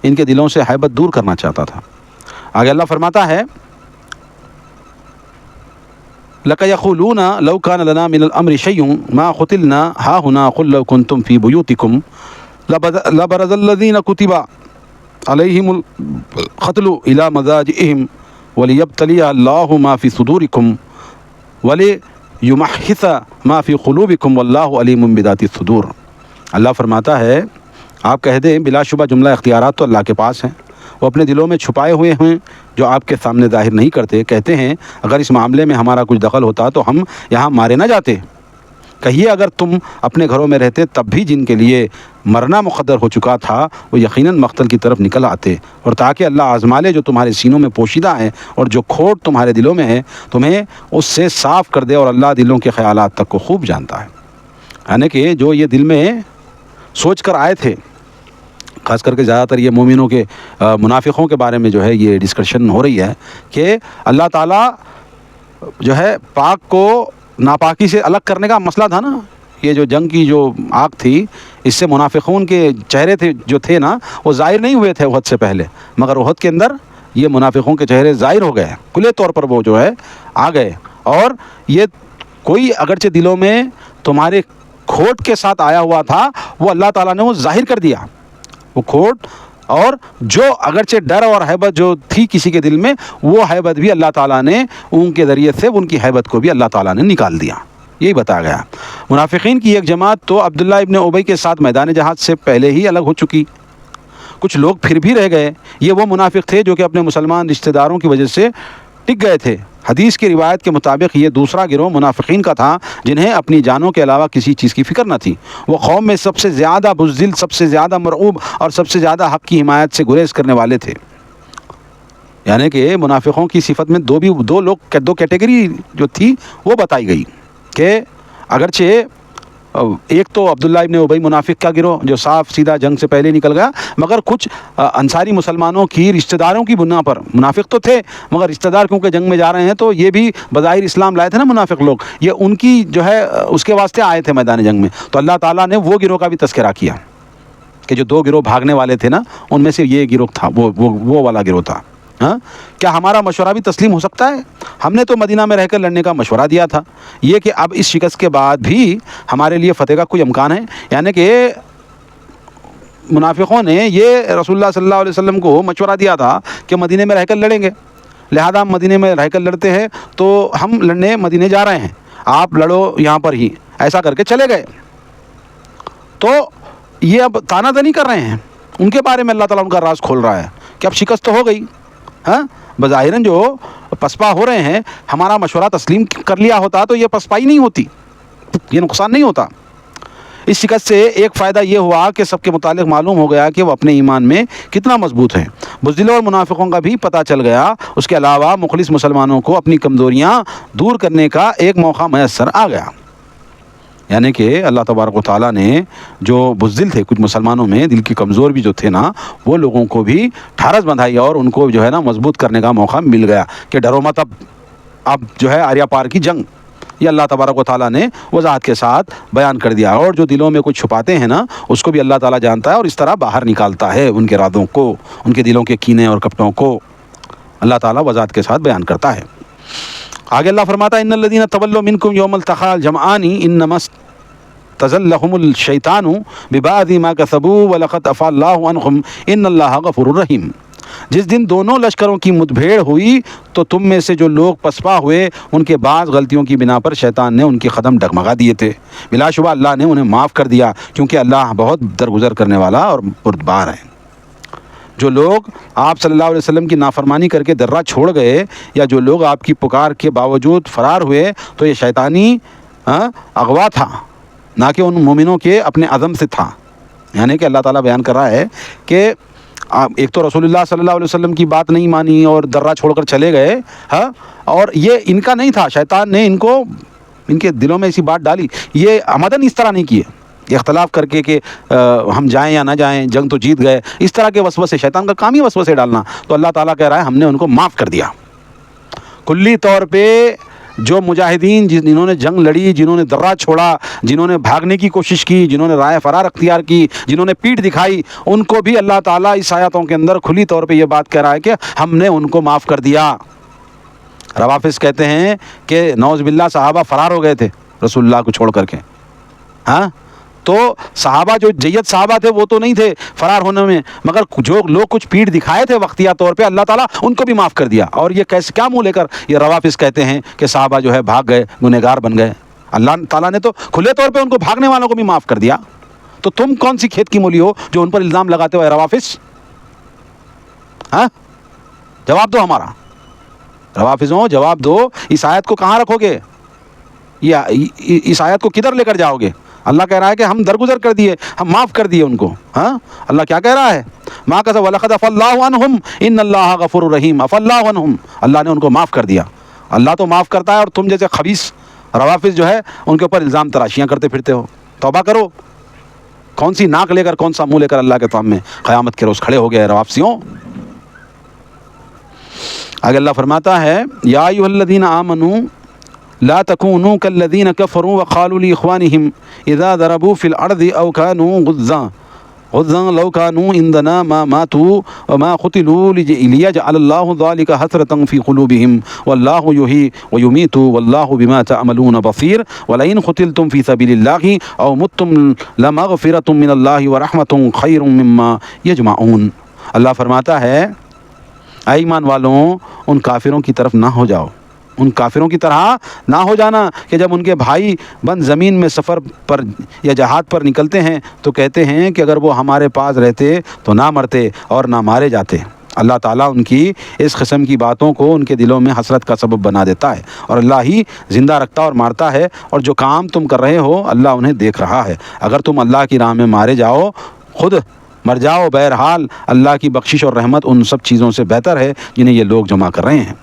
ان کے دلوں سے ہیبت دور کرنا چاہتا تھا۔ آگے اللہ فرماتا ہے لَقَدْ يَقُولُونَ لَوْ كَانَ لَنَا مِنَ الْأَمْرِ شَيْءٌ مَا قُتِلْنَا هَاهُنَا قُلْ لَوْ كُنْتُمْ فِي بُيُوتِكُمْ لَبَرَزَ الَّذِينَ كُتِبَ عَلَيْهِمُ الْقَتْلُ إِلَى مَضَاجِعِهِمْ وَلِيَبْتَلِيَ اللَّهُ مَا فِي صُدُورِكُمْ وَلِيُمَحِّصَ مَا فِي قُلُوبِكُمْ وَاللَّهُ عَلِيمٌ بِذَاتِ الصُّدُورِ۔ اللہ فرماتا ہے آپ کہہ دیں بلا شبہ جملہ اختیارات تو اللہ کے پاس ہیں، وہ اپنے دلوں میں چھپائے ہوئے ہیں جو آپ کے سامنے ظاہر نہیں کرتے۔ کہتے ہیں اگر اس معاملے میں ہمارا کچھ دخل ہوتا تو ہم یہاں مارے نہ جاتے۔ کہیے اگر تم اپنے گھروں میں رہتے تب بھی جن کے لیے مرنا مقدر ہو چکا تھا وہ یقیناً مقتل کی طرف نکل آتے، اور تاکہ اللہ آزما لے جو تمہارے سینوں میں پوشیدہ ہے اور جو کھوٹ تمہارے دلوں میں ہے تمہیں اس سے صاف کر دے، اور اللہ دلوں کے خیالات تک کو خوب جانتا ہے۔ یعنی کہ جو یہ دل میں سوچ کر آئے تھے، خاص کر کے زیادہ تر یہ مومنوں کے منافقوں کے بارے میں جو ہے یہ ڈسکشن ہو رہی ہے کہ اللہ تعالیٰ جو ہے پاک کو ناپاکی سے الگ کرنے کا مسئلہ تھا نا، یہ جو جنگ کی جو آگ تھی اس سے منافقون کے چہرے تھے جو تھے نا وہ ظاہر نہیں ہوئے تھے احد سے پہلے، مگر احد کے اندر یہ منافقوں کے چہرے ظاہر ہو گئے، کھلے طور پر وہ جو ہے آ گئے، اور یہ کوئی اگرچہ دلوں میں تمہارے کھوٹ کے ساتھ آیا ہوا تھا وہ اللہ تعالیٰ نے وہ ظاہر کر دیا، وہ کھوٹ، اور جو اگرچہ ڈر اور ہیبت جو تھی کسی کے دل میں وہ ہیبت بھی اللہ تعالیٰ نے ان کے ذریعے سے ان کی ہیبت کو بھی اللہ تعالیٰ نے نکال دیا، یہی بتایا گیا۔ منافقین کی ایک جماعت تو عبداللہ ابن ابی کے ساتھ میدان جہاد سے پہلے ہی الگ ہو چکی، کچھ لوگ پھر بھی رہ گئے، یہ وہ منافق تھے جو کہ اپنے مسلمان رشتہ داروں کی وجہ سے ٹک گئے تھے۔ حدیث کی روایت کے مطابق یہ دوسرا گروہ منافقین کا تھا جنہیں اپنی جانوں کے علاوہ کسی چیز کی فکر نہ تھی، وہ قوم میں سب سے زیادہ بزدل، سب سے زیادہ مرعوب اور سب سے زیادہ حق کی حمایت سے گریز کرنے والے تھے۔ یعنی کہ منافقوں کی صفت میں دو کیٹیگری جو تھی وہ بتائی گئی کہ اگرچہ ایک تو عبداللہ ابن ابی منافق کا گروہ جو صاف سیدھا جنگ سے پہلے نکل گیا، مگر کچھ انصاری مسلمانوں کی رشتہ داروں کی بنا پر، منافق تو تھے مگر رشتہ دار کیونکہ جنگ میں جا رہے ہیں تو یہ بھی بظاہر اسلام لائے تھے نا منافق لوگ، یہ ان کی جو ہے اس کے واسطے آئے تھے میدان جنگ میں، تو اللہ تعالیٰ نے وہ گروہ کا بھی تذکرہ کیا کہ جو دو گروہ بھاگنے والے تھے نا ان میں سے یہ گروہ تھا، وہ والا گروہ تھا۔ ہاں، کیا ہمارا مشورہ بھی تسلیم ہو سکتا ہے؟ ہم نے تو مدینہ میں رہ کر لڑنے کا مشورہ دیا تھا، یہ کہ اب اس شکست کے بعد بھی ہمارے لیے فتح کا کوئی امکان ہے؟ یعنی کہ منافقوں نے یہ رسول اللہ صلی اللہ علیہ وسلم کو مشورہ دیا تھا کہ مدینہ میں رہ کر لڑیں گے، لہذا ہم مدینہ میں رہ کر لڑتے ہیں تو ہم لڑنے مدینہ جا رہے ہیں، آپ لڑو یہاں پر ہی، ایسا کر کے چلے گئے۔ تو یہ اب تانا دنی کر رہے ہیں، ان کے بارے میں اللہ تعالیٰ ان کا راز کھول رہا ہے کہ اب شکست تو ہو گئی، ہاں بظاہراً جو پسپا ہو رہے ہیں، ہمارا مشورہ تسلیم کر لیا ہوتا تو یہ پسپائی نہیں ہوتی، یہ نقصان نہیں ہوتا۔ اس شکست سے ایک فائدہ یہ ہوا کہ سب کے متعلق معلوم ہو گیا کہ وہ اپنے ایمان میں کتنا مضبوط ہیں، بزدلوں اور منافقوں کا بھی پتہ چل گیا، اس کے علاوہ مخلص مسلمانوں کو اپنی کمزوریاں دور کرنے کا ایک موقع میسر آ گیا۔ یعنی کہ اللہ تبارک و تعالیٰ نے جو بزدل تھے کچھ مسلمانوں میں، دل کی کمزور بھی جو تھے نا، وہ لوگوں کو بھی ٹھارس بندھائی اور ان کو جو ہے نا مضبوط کرنے کا موقع مل گیا کہ ڈرو مت، اب جو ہے آریہ پار کی جنگ، یہ اللہ تبارک و تعالیٰ نے وضاحت کے ساتھ بیان کر دیا، اور جو دلوں میں کچھ چھپاتے ہیں نا اس کو بھی اللہ تعالیٰ جانتا ہے اور اس طرح باہر نکالتا ہے ان کے ارادوں کو، ان کے دلوں کے کینے اور کپٹوں کو اللہ تعالیٰ وضاحت کے ساتھ بیان کرتا ہے۔ آگے اللہ فرماتا ہے ان الذین تولوا منکم یوم التقى الجمعان انما استزلهم الشیطان ببعض ما کسبوا ولقد عفا اللہ عنہم ان اللہ غفور رحیم۔ جس دن دونوں لشکروں کی مدبھیڑ ہوئی تو تم میں سے جو لوگ پسپا ہوئے ان کے بعض غلطیوں کی بنا پر شیطان نے ان کے قدم ڈگمگا دیے تھے، بلا شبہ اللہ نے انہیں معاف کر دیا کیونکہ اللہ بہت درگزر کرنے والا اور بردبار ہے۔ جو لوگ آپ صلی اللہ علیہ وسلم کی نافرمانی کر کے درہ چھوڑ گئے یا جو لوگ آپ کی پکار کے باوجود فرار ہوئے تو یہ شیطانی اغوا تھا، نہ کہ ان مومنوں کے اپنے عزم سے تھا۔ یعنی کہ اللہ تعالیٰ بیان کر رہا ہے کہ ایک تو رسول اللہ صلی اللہ علیہ وسلم کی بات نہیں مانی اور درہ چھوڑ کر چلے گئے، ہاں، اور یہ ان کا نہیں تھا، شیطان نے ان کے دلوں میں ایسی بات ڈالی، یہ عمدن اس طرح نہیں کیے اختلاف کر کے کہ ہم جائیں یا نہ جائیں، جنگ تو جیت گئے، اس طرح کے وسوسے، شیطان کا کام ہی وسوسے ڈالنا. تو اللہ تعالیٰ کہہ رہا ہے ہم نے ان کو معاف کر دیا. کلی طور پہ جو مجاہدین جنہوں نے جنگ لڑی، جنہوں نے درہ چھوڑا، جنہوں نے بھاگنے کی کوشش کی، جنہوں نے رائے فرار اختیار کی، جنہوں نے پیٹھ دکھائی، ان کو بھی اللہ تعالیٰ اس آیاتوں کے اندر کھلی طور پہ یہ بات کہہ رہا ہے کہ ہم نے ان کو معاف کر دیا. روافظ کہتے ہیں کہ نعوذ باللہ صحابہ فرار ہو گئے تھے رسول اللہ کو چھوڑ کر کے، ہاں، تو صحابہ جو جید صحابہ تھے وہ تو نہیں تھے فرار ہونے میں، مگر جو لوگ کچھ پیٹھ دکھائے تھے وقتیہ طور پہ، اللہ تعالیٰ ان کو بھی معاف کر دیا. اور یہ کیسے، کیا منہ لے کر یہ روافظ کہتے ہیں کہ صحابہ جو ہے بھاگ گئے، گنہگار بن گئے؟ اللہ تعالیٰ نے تو کھلے طور پہ ان کو بھاگنے والوں کو بھی معاف کر دیا. تو تم کون سی کھیت کی مولی ہو جو ان پر الزام لگاتے ہو اے روافظ؟ ہاں، جواب دو ہمارا، روافظوں جواب دو. اس آیت کو کہاں رکھو گے؟ اس آیت کو کدھر لے کر جاؤ گے؟ اللہ کہہ رہا ہے کہ ہم درگزر کر دیے، ہم معاف کر دیے ان کو. ہاں، اللہ کیا کہہ رہا ہے؟ ما کذا ولقد عفا اللہ عنہم ان اللہ غفور رحیم. عفا اللہ عنہم، اللہ نے ان کو معاف کر دیا. اللہ تو معاف کرتا ہے، اور تم جیسے خبیث روافظ جو ہے ان کے اوپر الزام تراشیاں کرتے پھرتے ہو. توبہ کرو. کون سی ناک لے کر، کون سا منہ لے کر اللہ کے سامنے قیامت کے روز کھڑے ہو گئے روافظیوں؟ آگے اللہ فرماتا ہے یا ایھا الذین آمنوا لا تکونوا کالذین کفروا وقالوا لاخوانهم اذا ضربوا في الارض او كانوا غزا لو كانوا عندنا ما ماتوا وما قتلوا ليجعل الله ذلك حسرة في قلوبهم والله يحيي ويميت والله بما تعملون بصير ولئن قتلتم في سبيل الله او متم لمغفرة من الله ورحمة خير مما يجمعون. اللہ فرماتا ہے اے ایمان والوں، ان کافروں کی طرف نہ ہو جاؤ، ان کافروں کی طرح نہ ہو جانا کہ جب ان کے بھائی بند زمین میں سفر پر یا جہاد پر نکلتے ہیں تو کہتے ہیں کہ اگر وہ ہمارے پاس رہتے تو نہ مرتے اور نہ مارے جاتے. اللہ تعالیٰ ان کی اس قسم کی باتوں کو ان کے دلوں میں حسرت کا سبب بنا دیتا ہے، اور اللہ ہی زندہ رکھتا اور مارتا ہے، اور جو کام تم کر رہے ہو اللہ انہیں دیکھ رہا ہے. اگر تم اللہ کی راہ میں مارے جاؤ، خود مر جاؤ، بہرحال اللہ کی بخشش اور رحمت ان سب چیزوں سے بہتر ہے جنہیں یہ لوگ جمع کر رہے ہیں.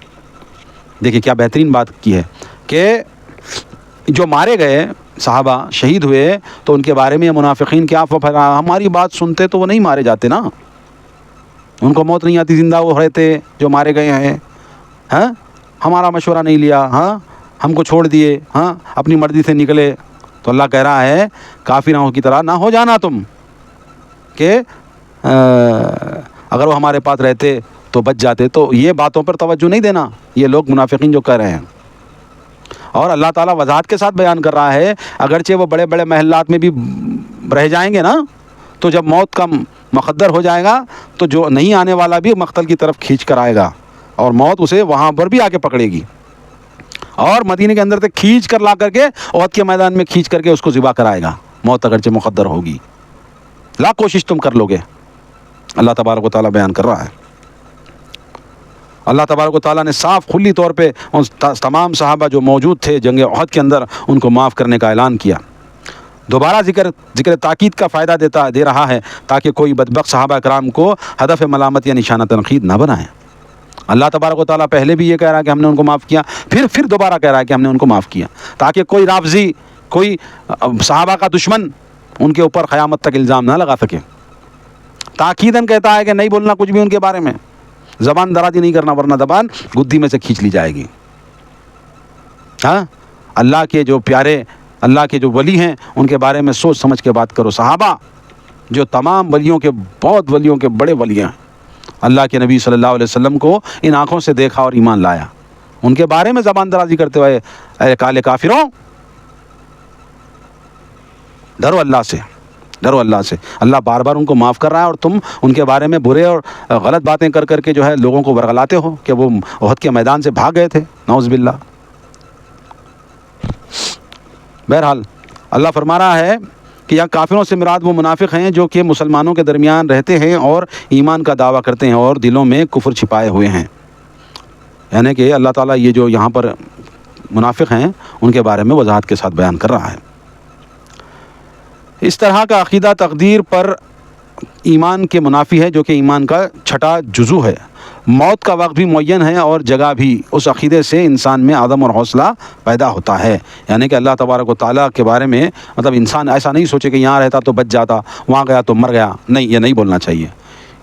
دیکھیے کیا بہترین بات کی ہے کہ جو مارے گئے صحابہ شہید ہوئے تو ان کے بارے میں منافقین کیا ہماری بات سنتے تو وہ نہیں مارے جاتے نا، ان کو موت نہیں آتی، زندہ وہ رہتے جو مارے گئے ہیں. ہاں، ہمارا مشورہ نہیں لیا، ہاں، ہم کو چھوڑ دیے، ہاں، اپنی مرضی سے نکلے. تو اللہ کہہ رہا ہے کافروں کی طرح نہ ہو جانا تم کہ اگر وہ ہمارے پاس رہتے تو بچ جاتے. تو یہ باتوں پر توجہ نہیں دینا، یہ لوگ منافقین جو کہہ رہے ہیں. اور اللہ تعالیٰ وضاحت کے ساتھ بیان کر رہا ہے اگرچہ وہ بڑے بڑے محلات میں بھی رہ جائیں گے نا، تو جب موت کا مقدر ہو جائے گا تو جو نہیں آنے والا بھی مقتل کی طرف کھینچ کر آئے گا، اور موت اسے وہاں پر بھی آ کے پکڑے گی، اور مدینے کے اندر سے کھینچ کر لا کر کے احد کے میدان میں کھینچ کر کے اس کو ذبح کرائے گا. موت اگرچہ مقدر ہوگی، لاکھ کوشش تم کر لو گے. اللہ تبارک و تعالیٰ بیان کر رہا ہے. اللہ تبارک و تعالیٰ نے صاف کھلی طور پہ ان تمام صحابہ جو موجود تھے جنگ احد کے اندر ان کو معاف کرنے کا اعلان کیا. دوبارہ ذکر تاکید کا فائدہ دے رہا ہے تاکہ کوئی بدبخت صحابہ کرام کو ہدف ملامت یا نشانہ تنقید نہ بنائیں. اللہ تبارک و تعالیٰ پہلے بھی یہ کہہ رہا ہے کہ ہم نے ان کو معاف کیا، پھر دوبارہ کہہ رہا ہے کہ ہم نے ان کو معاف کیا، تاکہ کوئی رافضی، کوئی صحابہ کا دشمن ان کے اوپر قیامت تک الزام نہ لگا سکے. تاکیداً کہتا ہے کہ نہیں بولنا کچھ بھی ان کے بارے میں، زبان درازی نہیں کرنا ورنہ زبان گدی میں سے کھینچ لی جائے گی. ہاں، اللہ کے جو پیارے، اللہ کے جو ولی ہیں ان کے بارے میں سوچ سمجھ کے بات کرو. صحابہ جو تمام ولیوں کے، بہت ولیوں کے بڑے ولی ہیں، اللہ کے نبی صلی اللہ علیہ وسلم کو ان آنکھوں سے دیکھا اور ایمان لایا، ان کے بارے میں زبان درازی کرتے ہوئے اے کالے کافروں، ڈرو اللہ سے، ڈرو اللہ سے. اللہ بار بار ان کو معاف کر رہا ہے اور تم ان کے بارے میں برے اور غلط باتیں کر کر کے جو ہے لوگوں کو ورغلاتے ہو کہ وہ احد کے میدان سے بھاگ گئے تھے، نعوذ باللہ. بہرحال اللہ فرما رہا ہے کہ یہاں کافروں سے مراد وہ منافق ہیں جو کہ مسلمانوں کے درمیان رہتے ہیں اور ایمان کا دعویٰ کرتے ہیں اور دلوں میں کفر چھپائے ہوئے ہیں. یعنی کہ اللہ تعالیٰ یہ جو یہاں پر منافق ہیں ان کے بارے میں وضاحت کے ساتھ بیان کر رہا ہے. اس طرح کا عقیدہ تقدیر پر ایمان کے منافی ہے جو کہ ایمان کا چھٹا جزو ہے۔ موت کا وقت بھی معین ہے اور جگہ بھی۔ اس عقیدے سے انسان میں عدم اور حوصلہ پیدا ہوتا ہے، یعنی کہ اللہ تبارک و تعالیٰ کے بارے میں مطلب انسان ایسا نہیں سوچے کہ یہاں رہتا تو بچ جاتا، وہاں گیا تو مر گیا، نہیں، یہ نہیں بولنا چاہیے۔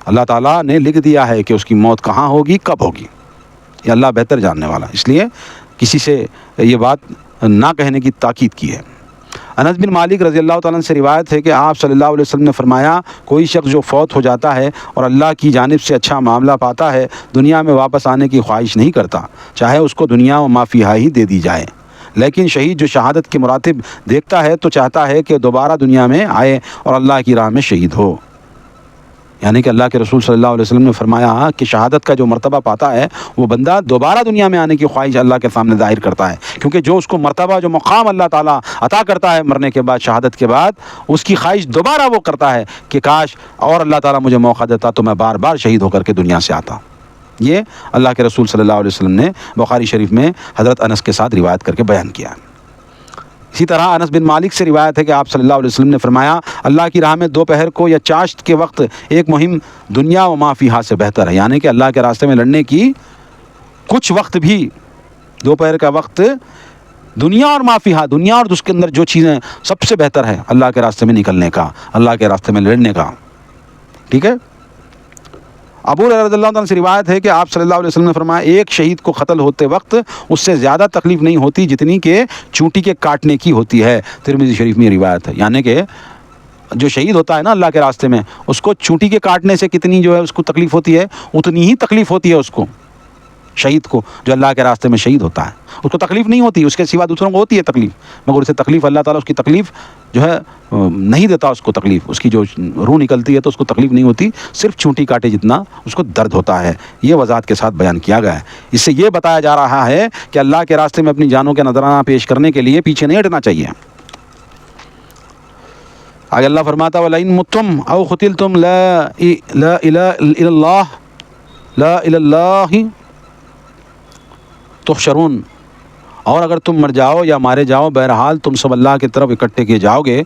اللہ تعالیٰ نے لکھ دیا ہے کہ اس کی موت کہاں ہوگی، کب ہوگی، یہ اللہ بہتر جاننے والا، اس لیے کسی سے یہ بات نہ کہنے کی تاکید کی ہے۔ انس بن مالک رضی اللہ تعالیٰ عنہ سے روایت ہے کہ آپ صلی اللہ علیہ وسلم نے فرمایا، کوئی شخص جو فوت ہو جاتا ہے اور اللہ کی جانب سے اچھا معاملہ پاتا ہے، دنیا میں واپس آنے کی خواہش نہیں کرتا، چاہے اس کو دنیا و ما فیہا ہی دے دی جائے۔ لیکن شہید جو شہادت کے مراتب دیکھتا ہے تو چاہتا ہے کہ دوبارہ دنیا میں آئے اور اللہ کی راہ میں شہید ہو۔ یعنی کہ اللہ کے رسول صلی اللہ علیہ وسلم نے فرمایا کہ شہادت کا جو مرتبہ پاتا ہے وہ بندہ دوبارہ دنیا میں آنے کی خواہش اللہ کے سامنے ظاہر کرتا ہے، کیونکہ جو اس کو مرتبہ، جو مقام اللہ تعالیٰ عطا کرتا ہے مرنے کے بعد، شہادت کے بعد، اس کی خواہش دوبارہ وہ کرتا ہے کہ کاش اور اللہ تعالیٰ مجھے موقع دیتا تو میں بار بار شہید ہو کر کے دنیا سے آتا۔ یہ اللہ کے رسول صلی اللہ علیہ وسلم نے بخاری شریف میں حضرت انس کے ساتھ روایت کر کے بیان کیا۔ اسی طرح انس بن مالک سے روایت ہے کہ آپ صلی اللہ علیہ وسلم نے فرمایا، اللہ کی راہ میں دوپہر کو یا چاشت کے وقت ایک مہم دنیا و ما فیہا سے بہتر ہے، یعنی کہ اللہ کے راستے میں لڑنے کی کچھ وقت بھی، دوپہر کا وقت دنیا اور ما فیہا، دنیا اور اس کے اندر جو چیزیں سب سے بہتر ہے اللہ کے راستے میں نکلنے کا، اللہ کے راستے میں لڑنے کا، ٹھیک ہے۔ ابو ہریرہ رضی اللہ عنہ سے روایت ہے کہ آپ صلی اللہ علیہ وسلم نے فرمایا، ایک شہید کو قتل ہوتے وقت اس سے زیادہ تکلیف نہیں ہوتی جتنی کہ چونٹی کے کاٹنے کی ہوتی ہے۔ ترمذی شریف میں روایت ہے، یعنی کہ جو شہید ہوتا ہے نا اللہ کے راستے میں، اس کو چونٹی کے کاٹنے سے کتنی جو ہے اس کو تکلیف ہوتی ہے، اتنی ہی تکلیف ہوتی ہے اس کو، شہید کو جو اللہ کے راستے میں شہید ہوتا ہے، اس کو تکلیف نہیں ہوتی، اس کے سوا دوسروں کو ہوتی ہے تکلیف، مگر اسے تکلیف اللہ تعالیٰ اس کی تکلیف جو ہے نہیں دیتا، اس کو تکلیف، اس کی جو روح نکلتی ہے تو اس کو تکلیف نہیں ہوتی، صرف چونٹی کاٹے جتنا اس کو درد ہوتا ہے۔ یہ وضاحت کے ساتھ بیان کیا گیا ہے۔ اس سے یہ بتایا جا رہا ہے کہ اللہ کے راستے میں اپنی جانوں کے نذرانہ پیش کرنے کے لیے پیچھے نہیں ہٹنا چاہیے۔ آگے اللہ فرماتا، وَلَئِن مُتُّمْ أَوْ قُتِلْتُمْ لَا إِلَى اللَّهِ تحشرون، اور اگر تم مر جاؤ یا مارے جاؤ، بہرحال تم سب اللہ کی طرف اکٹھے کیے جاؤ گے۔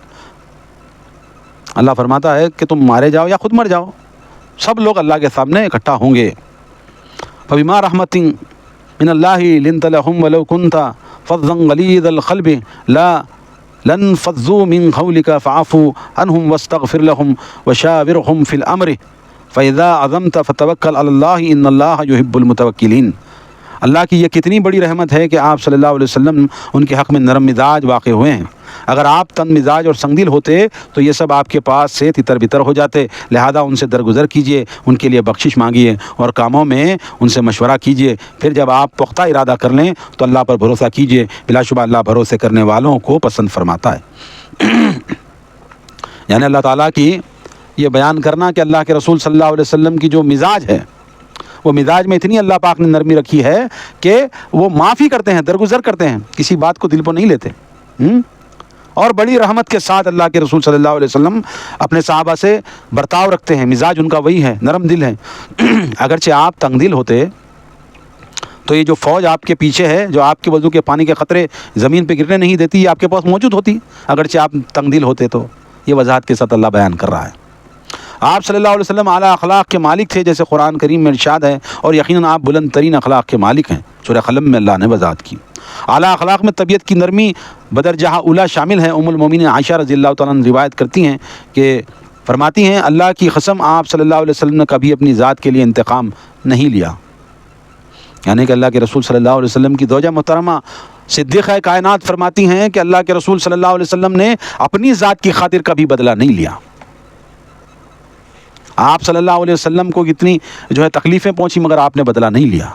اللہ فرماتا ہے کہ تم مارے جاؤ یا خود مر جاؤ، سب لوگ اللہ کے سامنے اکٹھا ہوں گے۔ فَبِمَا رَحْمَةٍ مِّنَ اللَّهِ لِنتَ لَهُمْ وَلَوْ كُنتَ فَظًّا غَلِيظَ الْقَلْبِ لَانفَضُّوا مِنْ حَوْلِكَ فَاعْفُ عَنْهُمْ وَاسْتَغْفِرْ لَهُمْ وَشَاوِرْهُمْ فِي الْأَمْرِ فَإِذَا عَزَمْتَ فَتَوَكَّلْ عَلَى اللَّهِ إِنَّ اللَّهَ يُحِبُّ الْمُتَوَكِّلِينَ۔ اللہ کی یہ کتنی بڑی رحمت ہے کہ آپ صلی اللہ علیہ وسلم ان کے حق میں نرم مزاج واقع ہوئے ہیں۔ اگر آپ تند مزاج اور سنگ دل ہوتے تو یہ سب آپ کے پاس سے تتر بتر ہو جاتے، لہذا ان سے درگزر کیجئے، ان کے لیے بخشش مانگیے اور کاموں میں ان سے مشورہ کیجئے۔ پھر جب آپ پختہ ارادہ کر لیں تو اللہ پر بھروسہ کیجئے، بلا شبہ اللہ بھروسے کرنے والوں کو پسند فرماتا ہے۔ یعنی اللہ تعالیٰ کی یہ بیان کرنا کہ اللہ کے رسول صلی اللہ علیہ وسلم کی جو مزاج ہے، وہ مزاج میں اتنی اللہ پاک نے نرمی رکھی ہے کہ وہ معافی کرتے ہیں، درگزر کرتے ہیں، کسی بات کو دل پر نہیں لیتے، اور بڑی رحمت کے ساتھ اللہ کے رسول صلی اللہ علیہ وسلم اپنے صحابہ سے برتاؤ رکھتے ہیں۔ مزاج ان کا وہی ہے، نرم دل ہے۔ اگرچہ آپ تنگ دل ہوتے تو یہ جو فوج آپ کے پیچھے ہے، جو آپ کے وضو کے پانی کے قطرے زمین پہ گرنے نہیں دیتی، یہ آپ کے پاس موجود ہوتی، اگرچہ آپ تنگ دل ہوتے تو۔ یہ وضاحت کے ساتھ اللہ بیان کر رہا ہے۔ آپ صلی اللہ علیہ وسلم اعلیٰ اخلاق کے مالک تھے، جیسے قرآن کریم میں ارشاد ہے، اور یقیناً آپ بلند ترین اخلاق کے مالک ہیں، سورہ قلم میں اللہ نے وضاحت کی۔ اعلیٰ اخلاق میں طبیعت کی نرمی بدرجہ اولیٰ شامل ہے۔ ام المومنین عائشہ رضی اللہ تعالیٰ عنہ روایت کرتی ہیں کہ فرماتی ہیں، اللہ کی قسم آپ صلی اللہ علیہ وسلم نے کبھی اپنی ذات کے لیے انتقام نہیں لیا۔ یعنی کہ اللہ کے رسول صلی اللہ علیہ وسلم کی زوجہ محترمہ صدیقہ کائنات فرماتی ہیں کہ اللہ کے رسول صلی اللہ علیہ وسلم نے اپنی ذات کی خاطر کبھی بدلہ نہیں لیا۔ آپ صلی اللہ علیہ وسلم کو کتنی جو ہے تکلیفیں پہنچی، مگر آپ نے بدلہ نہیں لیا۔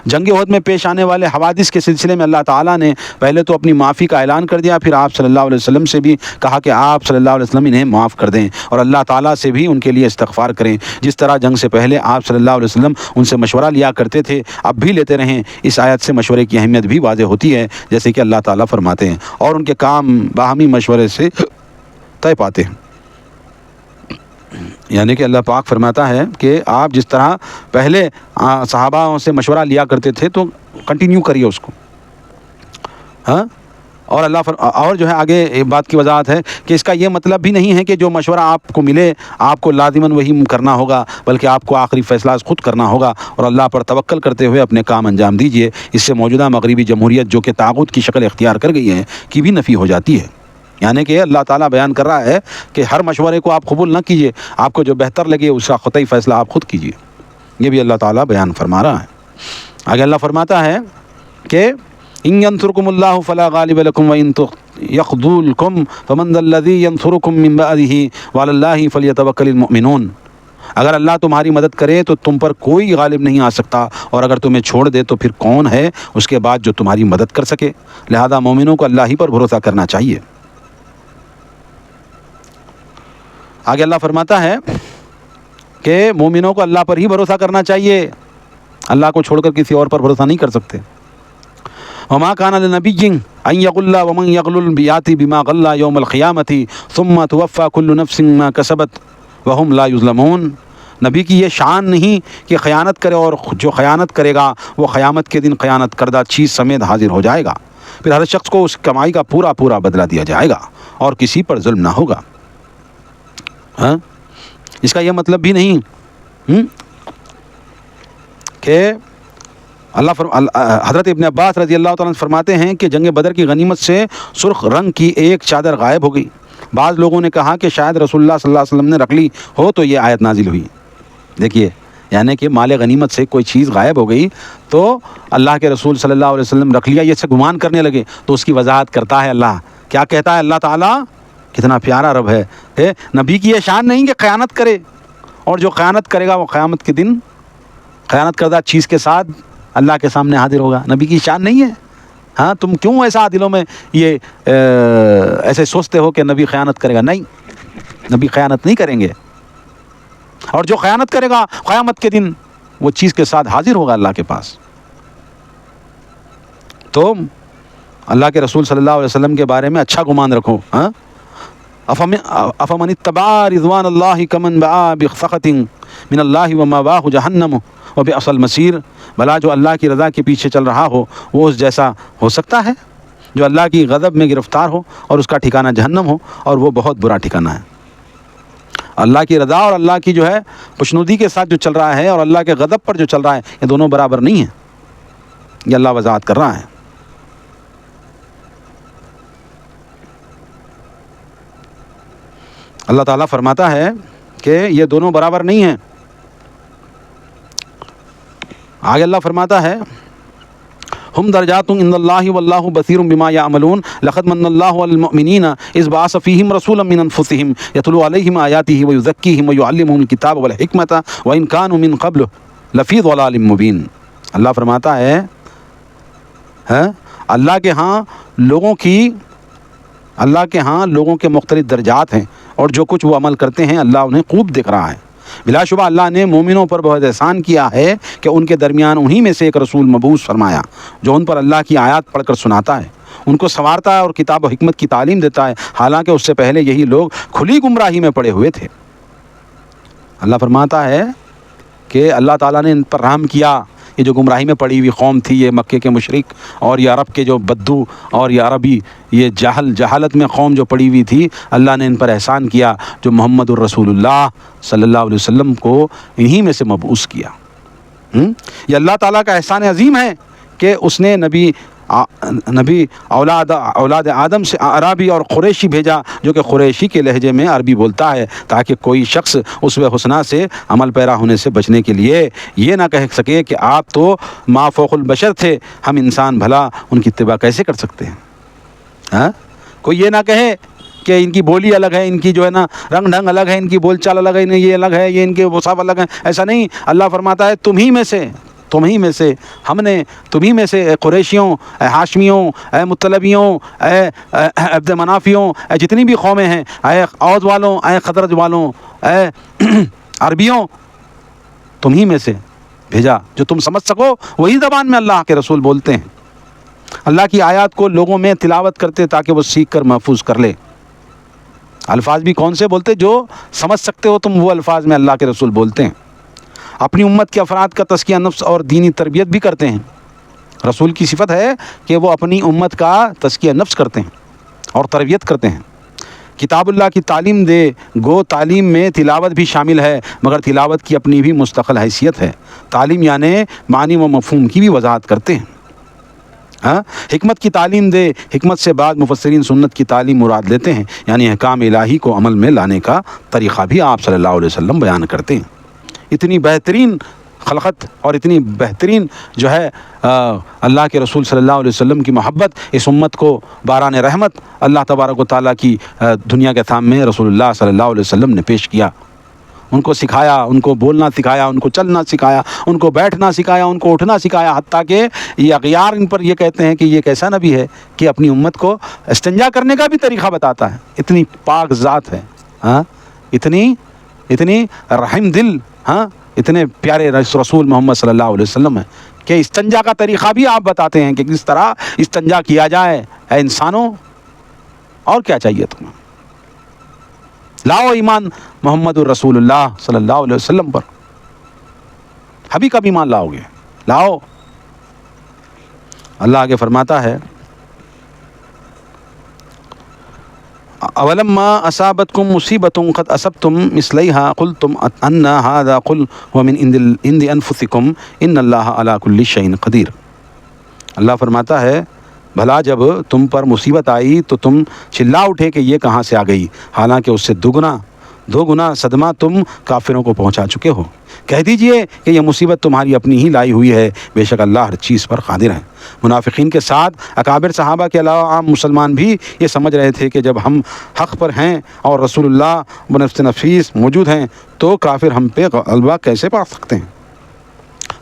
جنگ احد میں پیش آنے والے حوادث کے سلسلے میں اللہ تعالیٰ نے پہلے تو اپنی معافی کا اعلان کر دیا، پھر آپ صلی اللہ علیہ وسلم سے بھی کہا کہ آپ صلی اللہ علیہ وسلم انہیں معاف کر دیں اور اللہ تعالیٰ سے بھی ان کے لیے استغفار کریں، جس طرح جنگ سے پہلے آپ صلی اللہ علیہ وسلم ان سے مشورہ لیا کرتے تھے، اب بھی لیتے رہیں۔ اس آیت سے مشورے کی اہمیت بھی واضح ہوتی ہے، جیسے کہ اللہ تعالیٰ فرماتے ہیں، اور ان کے کام باہمی مشورے سے طے پاتے ہیں۔ یعنی کہ اللہ پاک فرماتا ہے کہ آپ جس طرح پہلے صحابہ سے مشورہ لیا کرتے تھے تو کنٹینیو کریے اس کو، ہاں، اور اور جو ہے آگے بات کی وضاحت ہے کہ اس کا یہ مطلب بھی نہیں ہے کہ جو مشورہ آپ کو ملے آپ کو لازماً وہی کرنا ہوگا، بلکہ آپ کو آخری فیصلہ خود کرنا ہوگا اور اللہ پر توکل کرتے ہوئے اپنے کام انجام دیجیے۔ اس سے موجودہ مغربی جمہوریت جو کہ طاغوت کی شکل اختیار کر گئی ہے کی بھی نفی ہو جاتی ہے۔ یعنی کہ اللہ تعالیٰ بیان کر رہا ہے کہ ہر مشورے کو آپ قبول نہ کیجیے، آپ کو جو بہتر لگے اس کا قطعی فیصلہ آپ خود کیجیے۔ یہ بھی اللہ تعالیٰ بیان فرما رہا ہے۔ آگے اللہ فرماتا ہے کہ ان ینصرکم اللہ فلا غالب لکم وان یخذلکم فمن ذا الذی ینصرکم من بعدہ وعلی اللہ فلیتوکل المؤمنون۔ اگر اللہ تمہاری مدد کرے تو تم پر کوئی غالب نہیں آ سکتا، اور اگر تمہیں چھوڑ دے تو پھر کون ہے اس کے بعد جو تمہاری مدد کر سکے؟ لہذا مومنوں کو اللہ ہی پر بھروسہ کرنا چاہیے۔ آگے اللہ فرماتا ہے کہ مومنوں کو اللہ پر ہی بھروسہ کرنا چاہیے، اللہ کو چھوڑ کر کسی اور پر بھروسہ نہیں کر سکتے۔ وما كان لنبي ان يغل ومن يغل يأتي بما غل يوم القيامة ثم توفى كل نفس ما كسبت وهم لا يظلمون۔ نبی کی یہ شان نہیں کہ خیانت کرے، اور جو خیانت کرے گا وہ قیامت کے دن خیانت کردہ چیز سمیت حاضر ہو جائے گا، پھر ہر شخص کو اس کمائی کا پورا پورا بدلہ دیا جائے گا اور کسی پر ظلم نہ ہوگا۔ ہاں، اس کا یہ مطلب بھی نہیں کہ حضرت ابن عباس رضی اللہ تعالیٰ عنہ فرماتے ہیں کہ جنگ بدر کی غنیمت سے سرخ رنگ کی ایک چادر غائب ہو گئی۔ بعض لوگوں نے کہا کہ شاید رسول اللہ صلی اللہ علیہ وسلم نے رکھ لی ہو تو یہ آیت نازل ہوئی۔ دیکھیے، یعنی کہ مال غنیمت سے کوئی چیز غائب ہو گئی تو اللہ کے رسول صلی اللہ علیہ وسلم رکھ لیا، یہ سے گمان کرنے لگے، تو اس کی وضاحت کرتا ہے اللہ۔ کیا کہتا ہے اللہ تعالیٰ؟ کتنا پیارا رب ہے کہ نبی کی یہ شان نہیں کہ خیانت کرے، اور جو خیانت کرے گا وہ قیامت کے دن خیانت کردہ چیز کے ساتھ اللہ کے سامنے حاضر ہوگا۔ نبی کی شان نہیں ہے۔ ہاں، تم کیوں ایسا دلوں میں یہ ایسے سوچتے ہو کہ نبی خیانت کرے گا؟ نہیں، نبی خیانت نہیں کریں گے، اور جو خیانت کرے گا قیامت کے دن وہ چیز کے ساتھ حاضر ہوگا اللہ کے پاس۔ تو اللہ کے رسول صلی اللہ علیہ وسلم کے بارے میں اچھا گمان رکھو۔ ہاں، افمن اتبع رضوان اللہ کمن باء بسخط من اللہ ومأواہ جہنم وبئس المصیر۔ بھلا جو اللہ کی رضا کے پیچھے چل رہا ہو وہ اس جیسا ہو سکتا ہے جو اللہ کی غضب میں گرفتار ہو اور اس کا ٹھکانہ جہنم ہو، اور وہ بہت برا ٹھکانہ ہے۔ اللہ کی رضا اور اللہ کی جو ہے خوشنودی کے ساتھ جو چل رہا ہے اور اللہ کے غضب پر جو چل رہا ہے، یہ دونوں برابر نہیں ہیں، یہ اللہ وضاحت کر رہا ہے۔ اللہ تعالیٰ فرماتا ہے کہ یہ دونوں برابر نہیں ہیں۔ آگے اللہ فرماتا ہے ہم درجات عند اللہ واللہ بصیر بما یعملون لقد من اللہ علی المؤمنین اذ بعث فیہم رسولا من انفسہم یتلو علیہم آیاتہ ویزکیہم ویعلمہم الکتاب والحکمۃ وان کانوا من قبل لفی ضلال مبین۔ اللہ فرماتا ہے اللہ کے ہاں لوگوں کے مختلف درجات ہیں، اور جو کچھ وہ عمل کرتے ہیں اللہ انہیں خوب دیکھ رہا ہے۔ بلا شبہ اللہ نے مومنوں پر بہت احسان کیا ہے کہ ان کے درمیان انہی میں سے ایک رسول مبعوث فرمایا جو ان پر اللہ کی آیات پڑھ کر سناتا ہے، ان کو سنوارتا ہے اور کتاب و حکمت کی تعلیم دیتا ہے، حالانکہ اس سے پہلے یہی لوگ کھلی گمراہی میں پڑے ہوئے تھے۔ اللہ فرماتا ہے کہ اللہ تعالیٰ نے ان پر رحم کیا۔ یہ جو گمراہی میں پڑی ہوئی قوم تھی، یہ مکے کے مشرک اور یہ عرب کے جو بدو اور یہ عربی یہ جہالت میں قوم جو پڑی ہوئی تھی، اللہ نے ان پر احسان کیا جو محمد الرسول اللہ صلی اللہ علیہ وسلم کو انہی میں سے مبعوث کیا۔ یہ اللہ تعالیٰ کا احسان عظیم ہے کہ اس نے نبی اولاد آدم سے عربی اور قریشی بھیجا جو کہ قریشی کے لہجے میں عربی بولتا ہے، تاکہ کوئی شخص اسوہ حسنہ سے عمل پیرا ہونے سے بچنے کے لیے یہ نہ کہہ سکے کہ آپ تو ما فوق البشر تھے، ہم انسان بھلا ان کی اتباع کیسے کر سکتے ہیں۔ ہاں، کوئی یہ نہ کہے کہ ان کی بولی الگ ہے، ان کی جو ہے نا رنگ ڈھنگ الگ ہے، ان کی بول چال الگ ہے، یہ الگ ہے، یہ ان کے وصف الگ ہیں، ایسا نہیں۔ اللہ فرماتا ہے تمہیں میں سے ہم نے تمہیں میں سے، اے قریشیوں، اے ہاشمیوں، اے مطلبیوں، اے عبد منافیوں، اے جتنی بھی قومیں ہیں، اے اوس والوں، اے خزرج والوں، اے عربیوں، تمہیں میں سے بھیجا جو تم سمجھ سکو وہی زبان میں اللہ کے رسول بولتے ہیں، اللہ کی آیات کو لوگوں میں تلاوت کرتے تاکہ وہ سیکھ کر محفوظ کر لے۔ الفاظ بھی کون سے بولتے؟ جو سمجھ سکتے ہو تم، وہ الفاظ میں اللہ کے رسول بولتے ہیں۔ اپنی امت کے افراد کا تزکیہ نفس اور دینی تربیت بھی کرتے ہیں۔ رسول کی صفت ہے کہ وہ اپنی امت کا تزکیہ نفس کرتے ہیں اور تربیت کرتے ہیں۔ کتاب اللہ کی تعلیم دے گو تعلیم میں تلاوت بھی شامل ہے، مگر تلاوت کی اپنی بھی مستقل حیثیت ہے۔ تعلیم یعنی معنی و مفہوم کی بھی وضاحت کرتے ہیں۔ حکمت کی تعلیم دے، حکمت سے بعد مفسرین سنت کی تعلیم مراد لیتے ہیں، یعنی احکام الہی کو عمل میں لانے کا طریقہ بھی آپ صلی اللہ علیہ وسلم بیان کرتے ہیں۔ اتنی بہترین خلقت اور اتنی بہترین جو ہے اللہ کے رسول صلی اللہ علیہ وسلم کی محبت اس امت کو باران رحمت اللہ تبارک و تعالیٰ کی دنیا کے سامنے رسول اللہ صلی اللہ علیہ وسلم نے پیش کیا۔ ان کو سکھایا، ان کو بولنا سکھایا، ان کو چلنا سکھایا، ان کو بیٹھنا سکھایا، ان کو اٹھنا سکھایا، حتیٰ کہ یہ اغیار ان پر یہ کہتے ہیں کہ یہ ایک ایسا نبی ہے کہ اپنی امت کو استنجا کرنے کا بھی طریقہ بتاتا ہے۔ اتنی پاک ذات ہے، اتنی رحم دل، اتنے پیارے رسول محمد صلی اللہ علیہ وسلم ہیں کہ استنجا کا طریقہ بھی آپ بتاتے ہیں کہ کس طرح استنجا کیا جائے۔ اے انسانوں، اور کیا چاہیے تمہیں؟ لاؤ ایمان محمد الرسول اللہ صلی اللہ علیہ وسلم پر، ابھی کب ایمان لاؤ گے؟ لاؤ۔ اللہ آگے فرماتا ہے اولما اصابتکم مصیبۃ قد اصبتم مثلیہا قلتم ان ھذا قل هو من عند انفسکم ان اللہ علی کل شیء قدیر۔ اللہ فرماتا ہے بھلا جب تم پر مصیبت آئی تو تم چلا اٹھے کہ یہ کہاں سے آ گئی، حالانکہ اس سے دو گنا صدمہ تم کافروں کو پہنچا چکے ہو۔ کہہ دیجئے کہ یہ مصیبت تمہاری اپنی ہی لائی ہوئی ہے، بے شک اللہ ہر چیز پر قادر ہے۔ منافقین کے ساتھ اکابر صحابہ کے علاوہ عام مسلمان بھی یہ سمجھ رہے تھے کہ جب ہم حق پر ہیں اور رسول اللہ بنفس نفیس موجود ہیں تو کافر ہم پہ غلبہ کیسے پا سکتے ہیں؟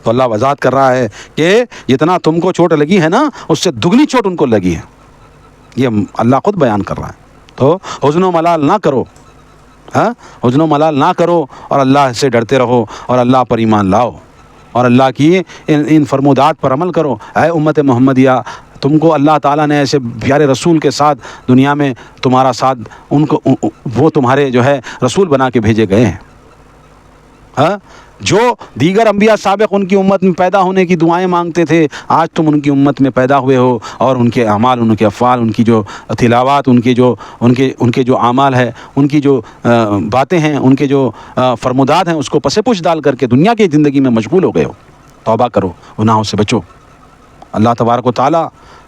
تو اللہ وضاحت کر رہا ہے کہ جتنا تم کو چوٹ لگی ہے نا، اس سے دگنی چوٹ ان کو لگی ہے۔ یہ اللہ خود بیان کر رہا ہے۔ تو حزن و ملال نہ کرو، حزن و ملال نہ کرو، اور اللہ سے ڈرتے رہو اور اللہ پر ایمان لاؤ اور اللہ کی ان فرمودات پر عمل کرو۔ اے امت محمدیہ، تم کو اللہ تعالیٰ نے ایسے پیارے رسول کے ساتھ دنیا میں تمہارا ساتھ وہ تمہارے جو ہے رسول بنا کے بھیجے گئے ہیں۔ جو دیگر انبیاء سابق ان کی امت میں پیدا ہونے کی دعائیں مانگتے تھے، آج تم ان کی امت میں پیدا ہوئے ہو اور ان کے اعمال، ان کے افعال، ان کی جو تلاوات، ان کے جو اعمال ہے، ان کی جو باتیں ہیں، ان کے جو فرمودات ہیں، اس کو پس پش ڈال کر کے دنیا کی زندگی میں مشغول ہو گئے ہو۔ توبہ کرو، گناہوں سے بچو۔ اللہ تبارک و تعالیٰ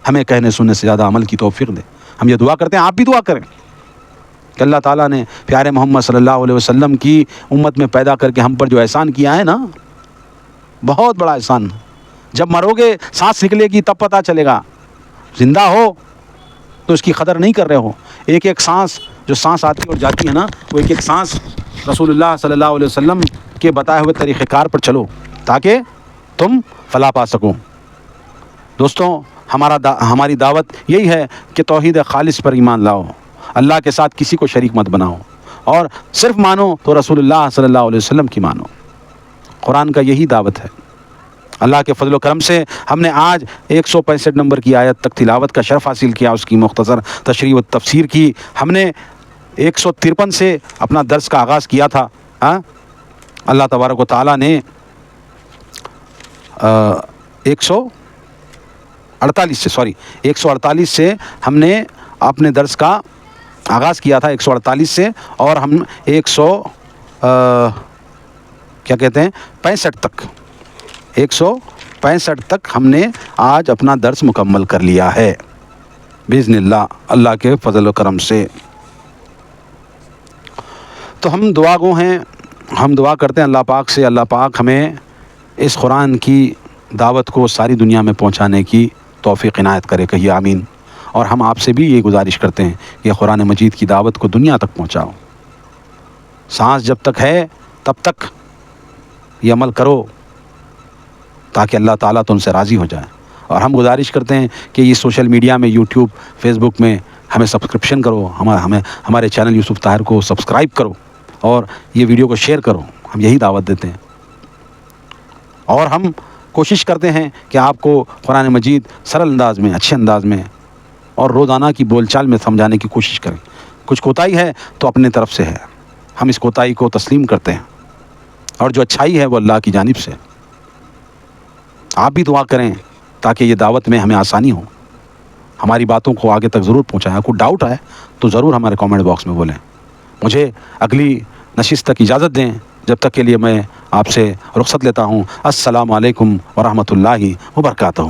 ہمیں کہنے سننے سے زیادہ عمل کی توفیق دے۔ ہم یہ دعا کرتے ہیں، آپ بھی دعا کریں کہ اللہ تعالیٰ نے پیارے محمد صلی اللہ علیہ وسلم کی امت میں پیدا کر کے ہم پر جو احسان کیا ہے نا، بہت بڑا احسان۔ جب مرو گے، سانس نکلے گی، تب پتہ چلے گا۔ زندہ ہو تو اس کی قدر نہیں کر رہے ہو۔ ایک ایک سانس جو سانس آتی اور جاتی ہے نا، وہ ایک ایک سانس رسول اللہ صلی اللہ علیہ وسلم کے بتائے ہوئے طریقہ کار پر چلو تاکہ تم فلاح پا سکو۔ دوستوں، ہماری دعوت یہی ہے کہ توحید خالص پر ایمان لاؤ، اللہ کے ساتھ کسی کو شریک مت بناؤ، اور صرف مانو تو رسول اللہ صلی اللہ علیہ وسلم کی مانو۔ قرآن کا یہی دعوت ہے۔ اللہ کے فضل و کرم سے ہم نے آج 165 نمبر کی آیت تک تلاوت کا شرف حاصل کیا، اس کی مختصر تشریح و تفسیر کی۔ ہم نے 153 سے اپنا درس کا آغاز کیا تھا۔ اللہ تبارک و تعالیٰ نے 148 سے ہم نے اپنے درس کا آغاز کیا تھا، 148 سے، اور ہم 165 تک ہم نے آج اپنا درس مکمل کر لیا ہے باذن اللہ، اللہ کے فضل و کرم سے۔ تو ہم دعا گو ہیں، ہم دعا کرتے ہیں اللہ پاک سے، اللہ پاک ہمیں اس قرآن کی دعوت کو ساری دنیا میں پہنچانے کی توفیق عنایت کرے، کہیے آمین۔ اور ہم آپ سے بھی یہ گزارش کرتے ہیں کہ قرآن مجید کی دعوت کو دنیا تک پہنچاؤ۔ سانس جب تک ہے تب تک یہ عمل کرو تاکہ اللہ تعالیٰ تم سے راضی ہو جائے۔ اور ہم گزارش کرتے ہیں کہ یہ سوشل میڈیا میں، یوٹیوب، فیس بک میں ہمیں سبسکرپشن کرو، ہمارے چینل یوسف طاہر کو سبسکرائب کرو اور یہ ویڈیو کو شیئر کرو۔ ہم یہی دعوت دیتے ہیں، اور ہم کوشش کرتے ہیں کہ آپ کو قرآن مجید سرل انداز میں، اچھے انداز میں اور روزانہ کی بول چال میں سمجھانے کی کوشش کریں۔ کچھ کوتاہی ہے تو اپنے طرف سے ہے، ہم اس کوتاہی کو تسلیم کرتے ہیں، اور جو اچھائی ہے وہ اللہ کی جانب سے۔ آپ بھی دعا کریں تاکہ یہ دعوت میں ہمیں آسانی ہو. ہماری باتوں کو آگے تک ضرور پہنچائیں. کوئی ڈاؤٹ ہے تو ضرور ہمارے کامنٹ باکس میں بولیں. مجھے اگلی نشست تک اجازت دیں، جب تک کے لیے میں آپ سے رخصت لیتا ہوں. السلام علیکم ورحمۃ اللہ وبرکاتہ.